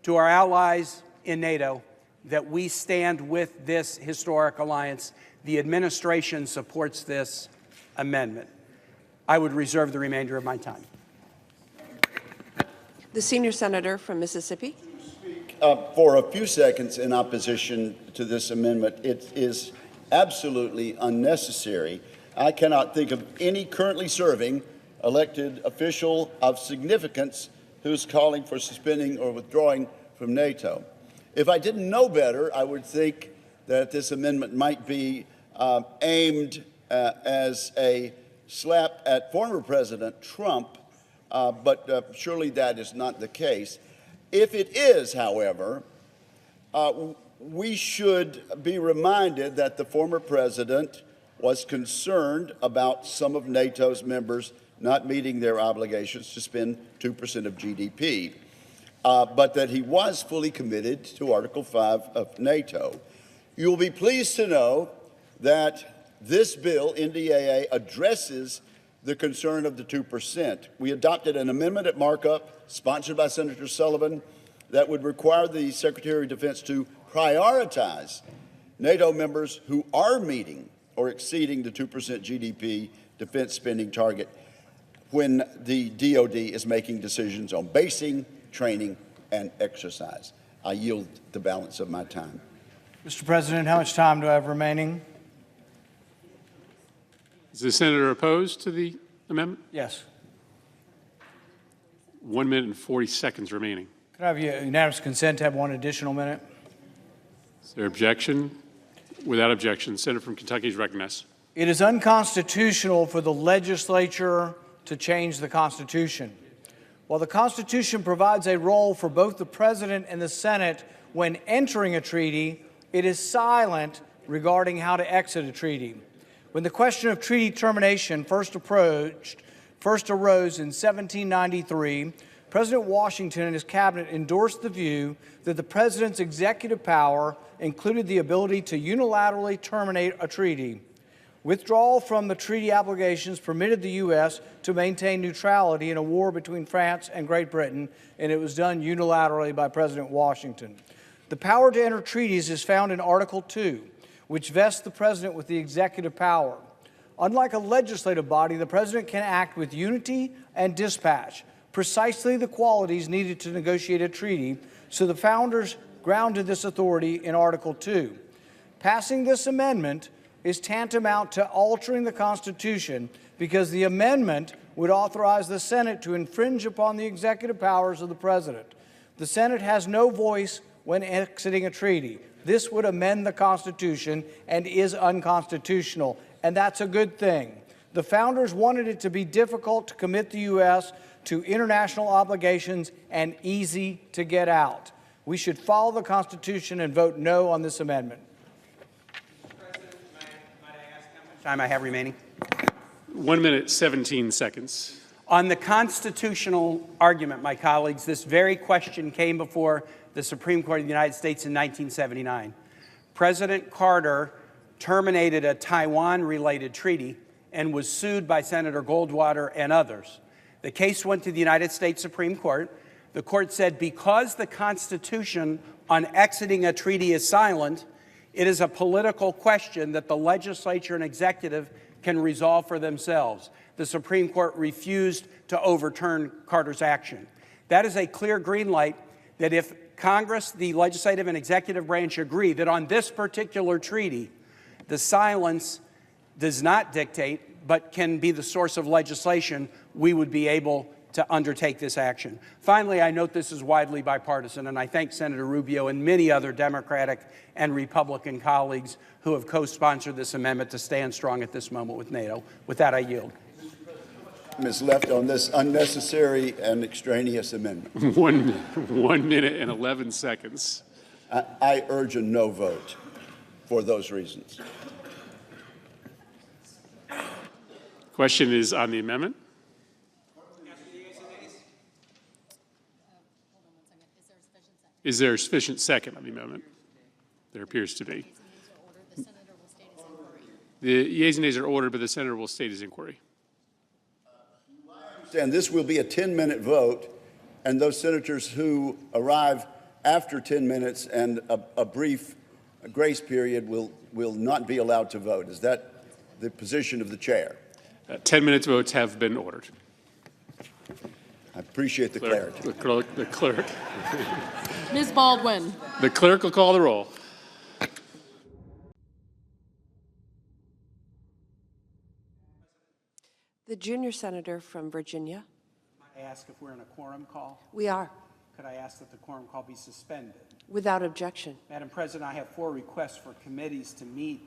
to our allies in NATO that we stand with this historic alliance. The administration supports this amendment. I would reserve the remainder of my time. The senior senator from Mississippi. For a few seconds in opposition to this amendment, it is absolutely unnecessary. I cannot think of any currently serving elected official of significance who's calling for suspending or withdrawing from NATO. If I didn't know better, I would think that this amendment might be aimed as a slap at former President Trump, but surely that is not the case. If it is, however, we should be reminded that the former president was concerned about some of NATO's members not meeting their obligations to spend 2% of GDP, but that he was fully committed to Article 5 of NATO. You will be pleased to know that this bill, NDAA, addresses the concern of the 2%. We adopted an amendment at markup, sponsored by Senator Sullivan, that would require the Secretary of Defense to prioritize NATO members who are meeting or exceeding the 2% GDP defense spending target when the DoD is making decisions on basing, training, and exercise. I yield the balance of my time. Mr. President, how much time do I have remaining? Is the senator opposed to the amendment? Yes. 1 minute and 40 seconds remaining. Could I have unanimous consent to have one additional minute? Is there objection? Without objection, senator from Kentucky is recognized. It is unconstitutional for the legislature to change the Constitution. While the Constitution provides a role for both the President and the Senate when entering a treaty, it is silent regarding how to exit a treaty. When the question of treaty termination first arose in 1793, President Washington and his cabinet endorsed the view that the President's executive power included the ability to unilaterally terminate a treaty. Withdrawal from the treaty obligations permitted the U.S. to maintain neutrality in a war between France and Great Britain, and it was done unilaterally by President Washington. The power to enter treaties is found in Article 2, which vests the President with the executive power. Unlike a legislative body, the President can act with unity and dispatch, precisely the qualities needed to negotiate a treaty, so the founders grounded this authority in Article 2. Passing this amendment is tantamount to altering the Constitution because the amendment would authorize the Senate to infringe upon the executive powers of the President. The Senate has no voice when exiting a treaty. This would amend the Constitution and is unconstitutional, and that's a good thing. The founders wanted it to be difficult to commit the U.S. to international obligations and easy to get out. We should follow the Constitution and vote no on this amendment. Time I have remaining. 1 minute, 17 seconds. On the constitutional argument, my colleagues, this very question came before the Supreme Court of the United States in 1979. President Carter terminated a Taiwan-related treaty and was sued by Senator Goldwater and others. The case went to the United States Supreme Court. The court said because the Constitution on exiting a treaty is silent, it is a political question that the legislature and executive can resolve for themselves. The Supreme Court refused to overturn Carter's action. That is a clear green light that if Congress, the legislative and executive branch agree that on this particular treaty, the silence does not dictate but can be the source of legislation, we would be able to undertake this action. Finally, I note this is widely bipartisan, and I thank Senator Rubio and many other Democratic and Republican colleagues who have co-sponsored this amendment to stand strong at this moment with NATO. With that, I yield. Is left on this unnecessary and extraneous amendment. 1 minute and 11 seconds. I urge a no vote for those reasons. Question is on the amendment. Is there a sufficient second on the amendment? There appears to be. The yeas and nays are ordered, but the senator will state his inquiry. And this will be a 10-minute vote, and those senators who arrive after 10 minutes and a brief grace period will not be allowed to vote. Is that the position of the chair? 10-minute votes have been ordered. I appreciate the clarity. The clerk. Ms. Baldwin. The clerk will call the roll. The junior senator from Virginia. I ask if we're in a quorum call. We are. Could I ask that the quorum call be suspended? Without objection. Madam President, I have 4 requests for committees to meet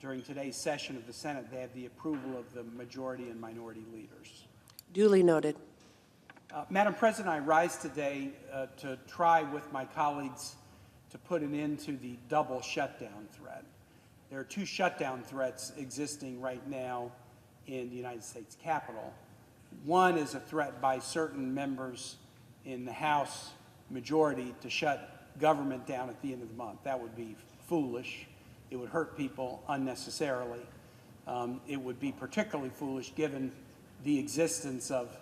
during today's session of the Senate. They have the approval of the majority and minority leaders. Duly noted. Madam President, I rise today to try with my colleagues to put an end to the double shutdown threat. There are 2 shutdown threats existing right now in the United States Capitol. One is a threat by certain members in the House majority to shut government down at the end of the month. That would be foolish. It would hurt people unnecessarily. It would be particularly foolish given the existence of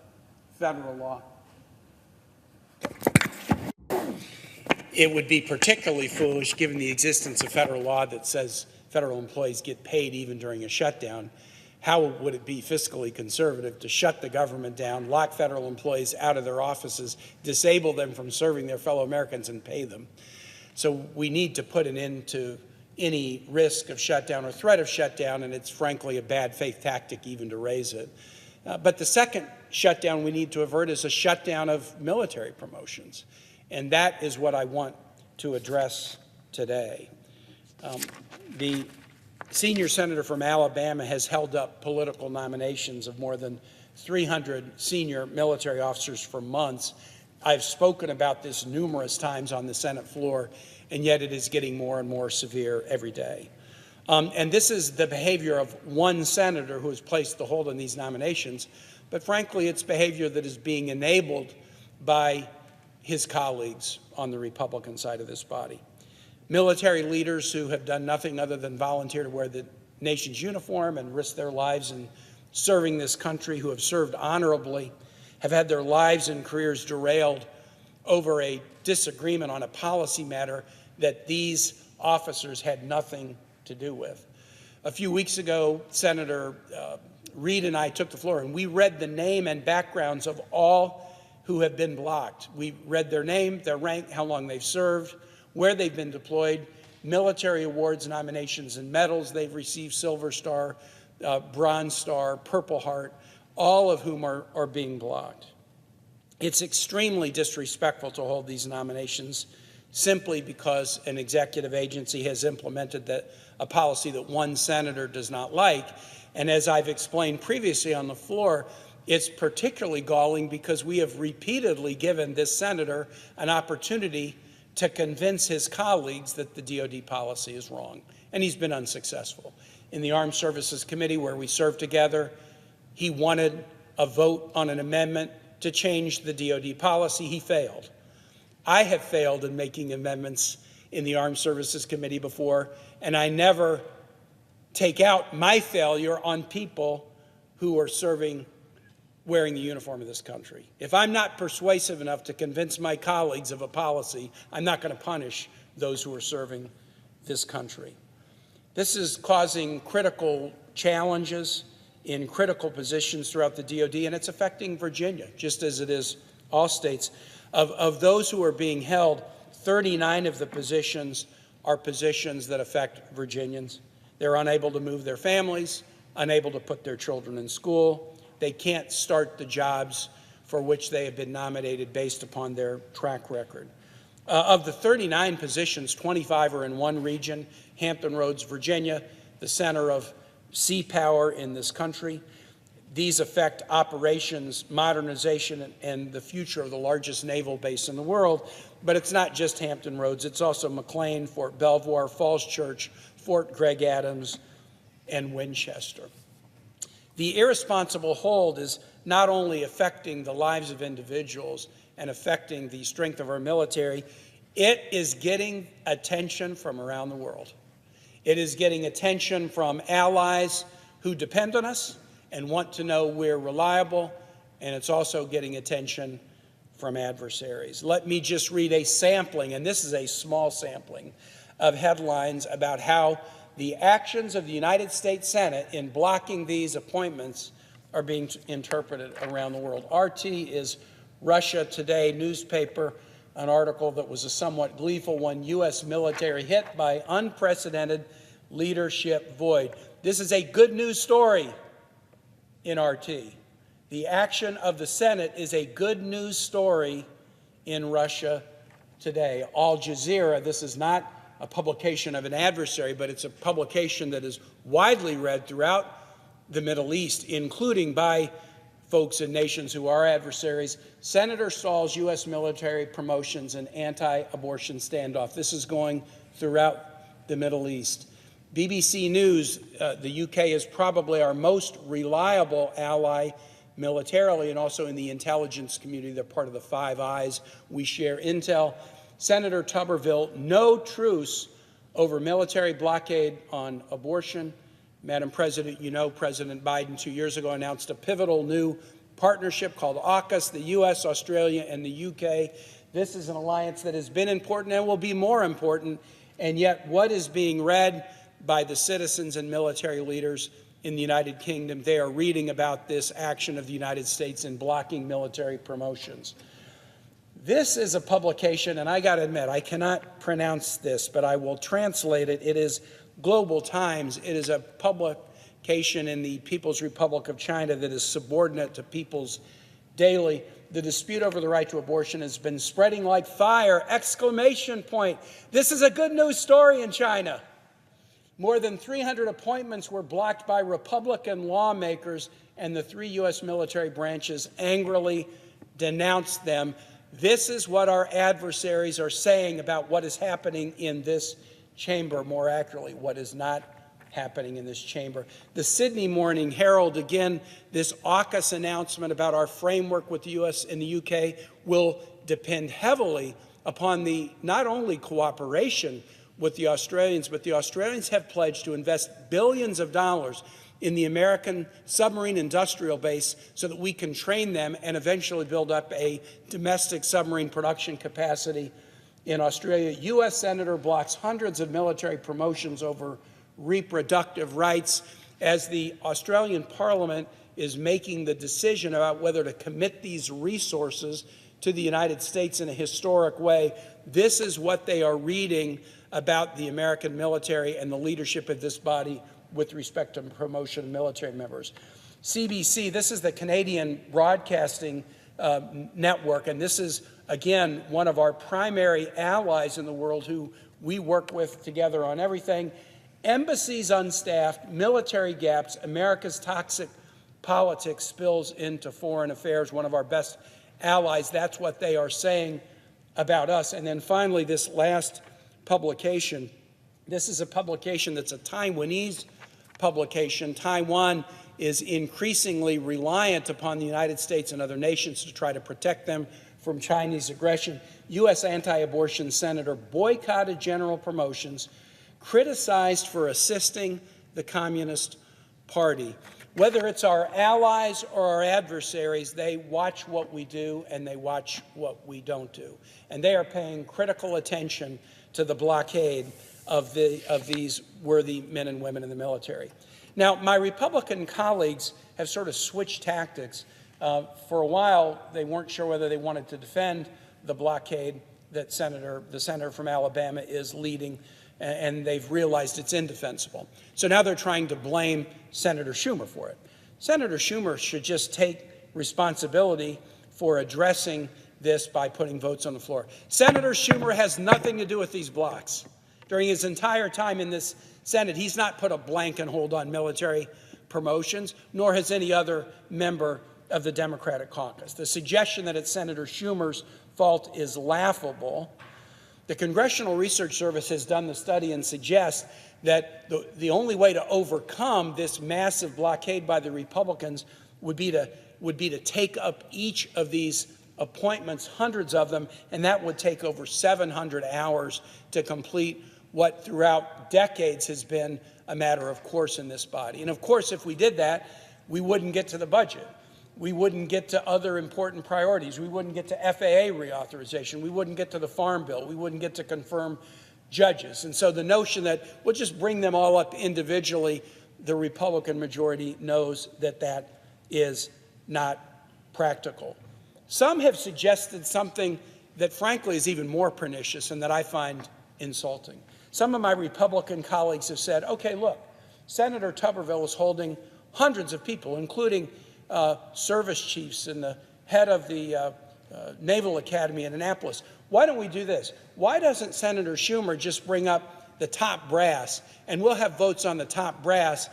federal law. It would be particularly foolish given the existence of federal law that says federal employees get paid even during a shutdown. How would it be fiscally conservative to shut the government down, lock federal employees out of their offices, disable them from serving their fellow Americans, and pay them? So we need to put an end to any risk of shutdown or threat of shutdown, and it's frankly a bad faith tactic even to raise it. But the second shutdown we need to avert is a shutdown of military promotions, and that is what I want to address today. The senior senator from Alabama has held up political nominations of more than 300 senior military officers for months. I've spoken about this numerous times on the Senate floor, and yet it is getting more and more severe every day. And this is the behavior of one senator who has placed the hold on these nominations, but frankly, it's behavior that is being enabled by his colleagues on the Republican side of this body. Military leaders who have done nothing other than volunteer to wear the nation's uniform and risk their lives in serving this country, who have served honorably, have had their lives and careers derailed over a disagreement on a policy matter that these officers had nothing to do with. A few weeks ago, Senator Reid and I took the floor, and we read the name and backgrounds of all who have been blocked. We read their name, their rank, how long they've served, where they've been deployed, military awards, nominations, and medals they've received: Silver Star, Bronze Star, Purple Heart, all of whom are being blocked. It's extremely disrespectful to hold these nominations simply because an executive agency has implemented a policy that one senator does not like. And as I've explained previously on the floor, it's particularly galling because we have repeatedly given this senator an opportunity to convince his colleagues that the DOD policy is wrong, and he's been unsuccessful. In the Armed Services Committee, where we served together, he wanted a vote on an amendment to change the DOD policy. He failed. I have failed in making amendments in the Armed Services Committee before, and I never take out my failure on people who are serving wearing the uniform of this country. If I'm not persuasive enough to convince my colleagues of a policy, I'm not going to punish those who are serving this country. This is causing critical challenges in critical positions throughout the DOD, and it's affecting Virginia, just as it is all states. Of those who are being held, 39 of the positions are positions that affect Virginians. They're unable to move their families, unable to put their children in school. They can't start the jobs for which they have been nominated based upon their track record. Of the 39 positions, 25 are in one region, Hampton Roads, Virginia, the center of sea power in this country. These affect operations, modernization, and the future of the largest naval base in the world. But it's not just Hampton Roads. It's also McLean, Fort Belvoir, Falls Church, Fort Gregg Adams, and Winchester. The irresponsible hold is not only affecting the lives of individuals and affecting the strength of our military, it is getting attention from around the world. It is getting attention from allies who depend on us and want to know we're reliable, and it's also getting attention from adversaries. Let me just read a sampling, and this is a small sampling, of headlines about how the actions of the United States Senate in blocking these appointments are being interpreted around the world. RT is Russia Today newspaper, an article that was a somewhat gleeful one, U.S. military hit by unprecedented leadership void. This is a good news story in RT. The action of the Senate is a good news story in Russia Today. Al Jazeera, this is not a publication of an adversary, but it's a publication that is widely read throughout the Middle East, including by folks in nations who are adversaries. Senator stalls U.S. military promotions and anti-abortion standoff. This is going throughout the Middle East. BBC News, the UK is probably our most reliable ally militarily and also in the intelligence community. They're part of the Five Eyes. We share intel. Senator Tuberville, no truce over military blockade on abortion. Madam President, you know President Biden 2 years ago announced a pivotal new partnership called AUKUS, the U.S., Australia, and the U.K. This is an alliance that has been important and will be more important, and yet what is being read by the citizens and military leaders in the United Kingdom, they are reading about this action of the United States in blocking military promotions. This is a publication, and I got to admit, I cannot pronounce this, but I will translate it. It is Global Times. It is a publication in the People's Republic of China that is subordinate to People's Daily. The dispute over the right to abortion has been spreading like fire! Exclamation point. This is a good news story in China. More than 300 appointments were blocked by Republican lawmakers, and the 3 U.S. military branches angrily denounced them. This is what our adversaries are saying about what is happening in this chamber, more accurately, what is not happening in this chamber. The Sydney Morning Herald, again, this AUKUS announcement about our framework with the U.S. and the U.K. will depend heavily upon the not only cooperation with the Australians, but the Australians have pledged to invest billions of dollars in the American submarine industrial base so that we can train them and eventually build up a domestic submarine production capacity in Australia. U.S. Senator blocks hundreds of military promotions over reproductive rights as the Australian Parliament is making the decision about whether to commit these resources to the United States in a historic way. This is what they are reading about the American military and the leadership of this body with respect to promotion of military members. CBC, this is the Canadian Broadcasting Network, and this is, again, one of our primary allies in the world who we work with together on everything. Embassies unstaffed, military gaps, America's toxic politics spills into foreign affairs, one of our best allies. That's what they are saying about us. And then finally, this last publication. This is a publication that's a Taiwanese publication. Taiwan is increasingly reliant upon the United States and other nations to try to protect them from Chinese aggression. U.S. anti-abortion senator boycotted general promotions, criticized for assisting the Communist Party. Whether it's our allies or our adversaries, they watch what we do and they watch what we don't do. And they are paying critical attention to the blockade of these worthy men and women in the military. Now, my Republican colleagues have sort of switched tactics. For a while, they weren't sure whether they wanted to defend the blockade that the senator from Alabama is leading, and they've realized it's indefensible. So now they're trying to blame Senator Schumer for it. Senator Schumer should just take responsibility for addressing this by putting votes on the floor. Senator Schumer has nothing to do with these blocks. During his entire time in this Senate, he's not put a blanket hold on military promotions, nor has any other member of the Democratic caucus. The suggestion that it's Senator Schumer's fault is laughable. The Congressional Research Service has done the study and suggests that the only way to overcome this massive blockade by the Republicans would be to take up each of these appointments, hundreds of them, and that would take over 700 hours to complete what throughout decades has been a matter of course in this body. And of course, if we did that, we wouldn't get to the budget. We wouldn't get to other important priorities. We wouldn't get to FAA reauthorization. We wouldn't get to the Farm Bill. We wouldn't get to confirm judges. And so the notion that we'll just bring them all up individually, the Republican majority knows that that is not practical. Some have suggested something that frankly is even more pernicious and that I find insulting. Some of my Republican colleagues have said, okay, look, Senator Tuberville is holding hundreds of people, including service chiefs and the head of the Naval Academy in Annapolis. Why don't we do this? Why doesn't Senator Schumer just bring up the top brass, and we'll have votes on the top brass,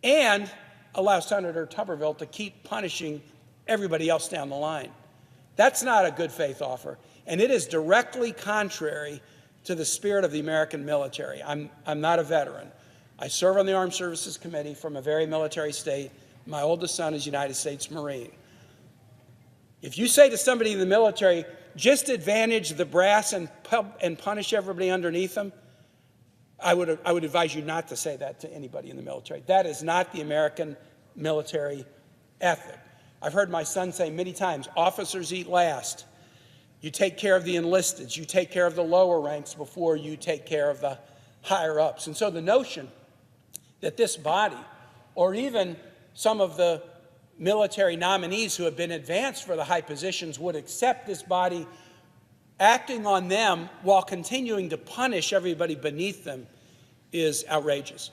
and allow Senator Tuberville to keep punishing everybody else down the line? That's not a good faith offer, and it is directly contrary to the spirit of the American military. I'm not a veteran. I serve on the Armed Services Committee from a very military state. My oldest son is United States Marine. If you say to somebody in the military, just advantage the brass and punish everybody underneath them, I would advise you not to say that to anybody in the military. That is not the American military ethic. I've heard my son say many times, officers eat last. You take care of the enlisted. You take care of the lower ranks before you take care of the higher ups. And so the notion that this body, or even some of the military nominees who have been advanced for the high positions, would accept this body acting on them while continuing to punish everybody beneath them is outrageous.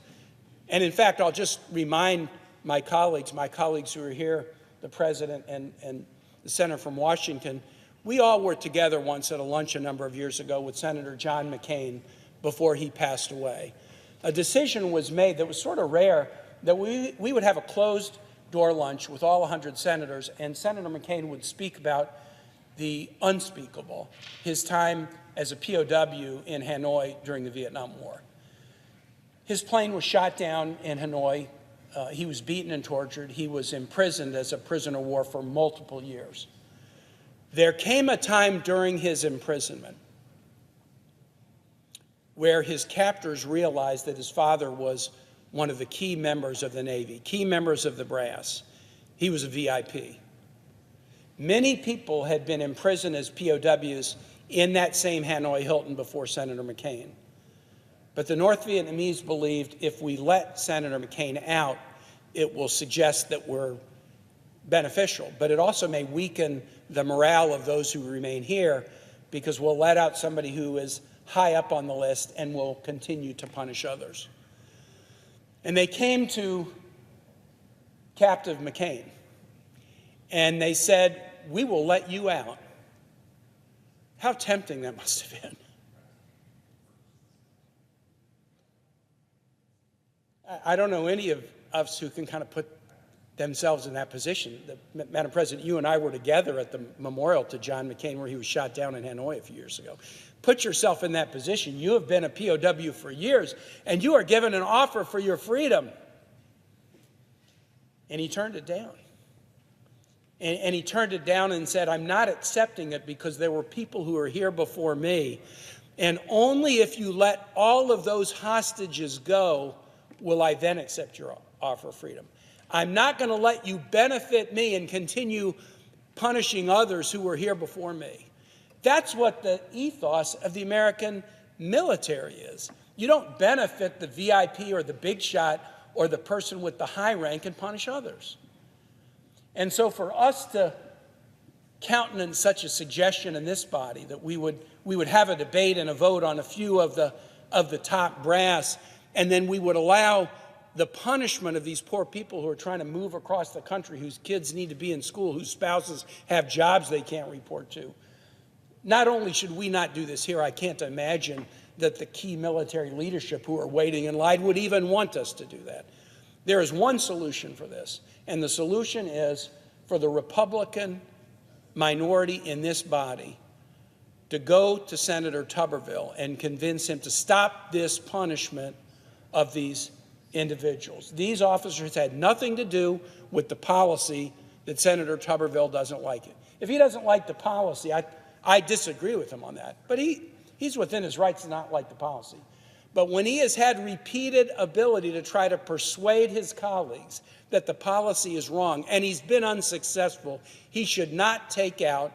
And in fact, I'll just remind my colleagues who are here, the president and the senator from Washington, we all were together once at a lunch a number of years ago with Senator John McCain before he passed away. A decision was made that was sort of rare, that we would have a closed-door lunch with all 100 senators, and Senator McCain would speak about the unspeakable, his time as a POW in Hanoi during the Vietnam War. His plane was shot down in Hanoi. He was beaten and tortured. He was imprisoned as a prisoner of war for multiple years. There came a time during his imprisonment where his captors realized that his father was one of the key members of the Navy, key members of the brass. He was a VIP. Many people had been imprisoned as POWs in that same Hanoi Hilton before Senator McCain. But the North Vietnamese believed if we let Senator McCain out, it will suggest that we're beneficial, but it also may weaken the morale of those who remain here because we'll let out somebody who is high up on the list and will continue to punish others. And they came to captive McCain and they said, we will let you out. How tempting that must have been. I don't know any of us who can kind of put themselves in that position. Madam President, you and I were together at the memorial to John McCain where he was shot down in Hanoi a few years ago. Put yourself in that position. You have been a POW for years, and you are given an offer for your freedom. And he turned it down. And he turned it down and said, I'm not accepting it because there were people who were here before me. And only if you let all of those hostages go will I then accept your offer of freedom. I'm not going to let you benefit me and continue punishing others who were here before me. That's what the ethos of the American military is. You don't benefit the VIP or the big shot or the person with the high rank and punish others. And so for us to countenance such a suggestion in this body that we would have a debate and a vote on a few of the top brass, and then we would allow the punishment of these poor people who are trying to move across the country, whose kids need to be in school, whose spouses have jobs they can't report to. Not only should we not do this here, I can't imagine that the key military leadership who are waiting in line would even want us to do that. There is one solution for this, and the solution is for the Republican minority in this body to go to Senator Tuberville and convince him to stop this punishment of these individuals. These officers had nothing to do with the policy that Senator Tuberville doesn't like it. If he doesn't like the policy, I disagree with him on that, but he's within his rights to not like the policy. But when he has had repeated ability to try to persuade his colleagues that the policy is wrong, and he's been unsuccessful, he should not take out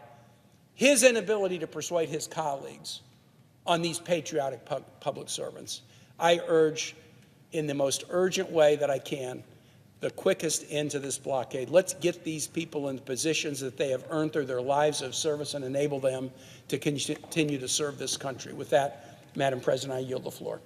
his inability to persuade his colleagues on these patriotic public servants. I urge, in the most urgent way that I can, the quickest end to this blockade. Let's get these people in positions that they have earned through their lives of service and enable them to continue to serve this country. With that, Madam President, I yield the floor.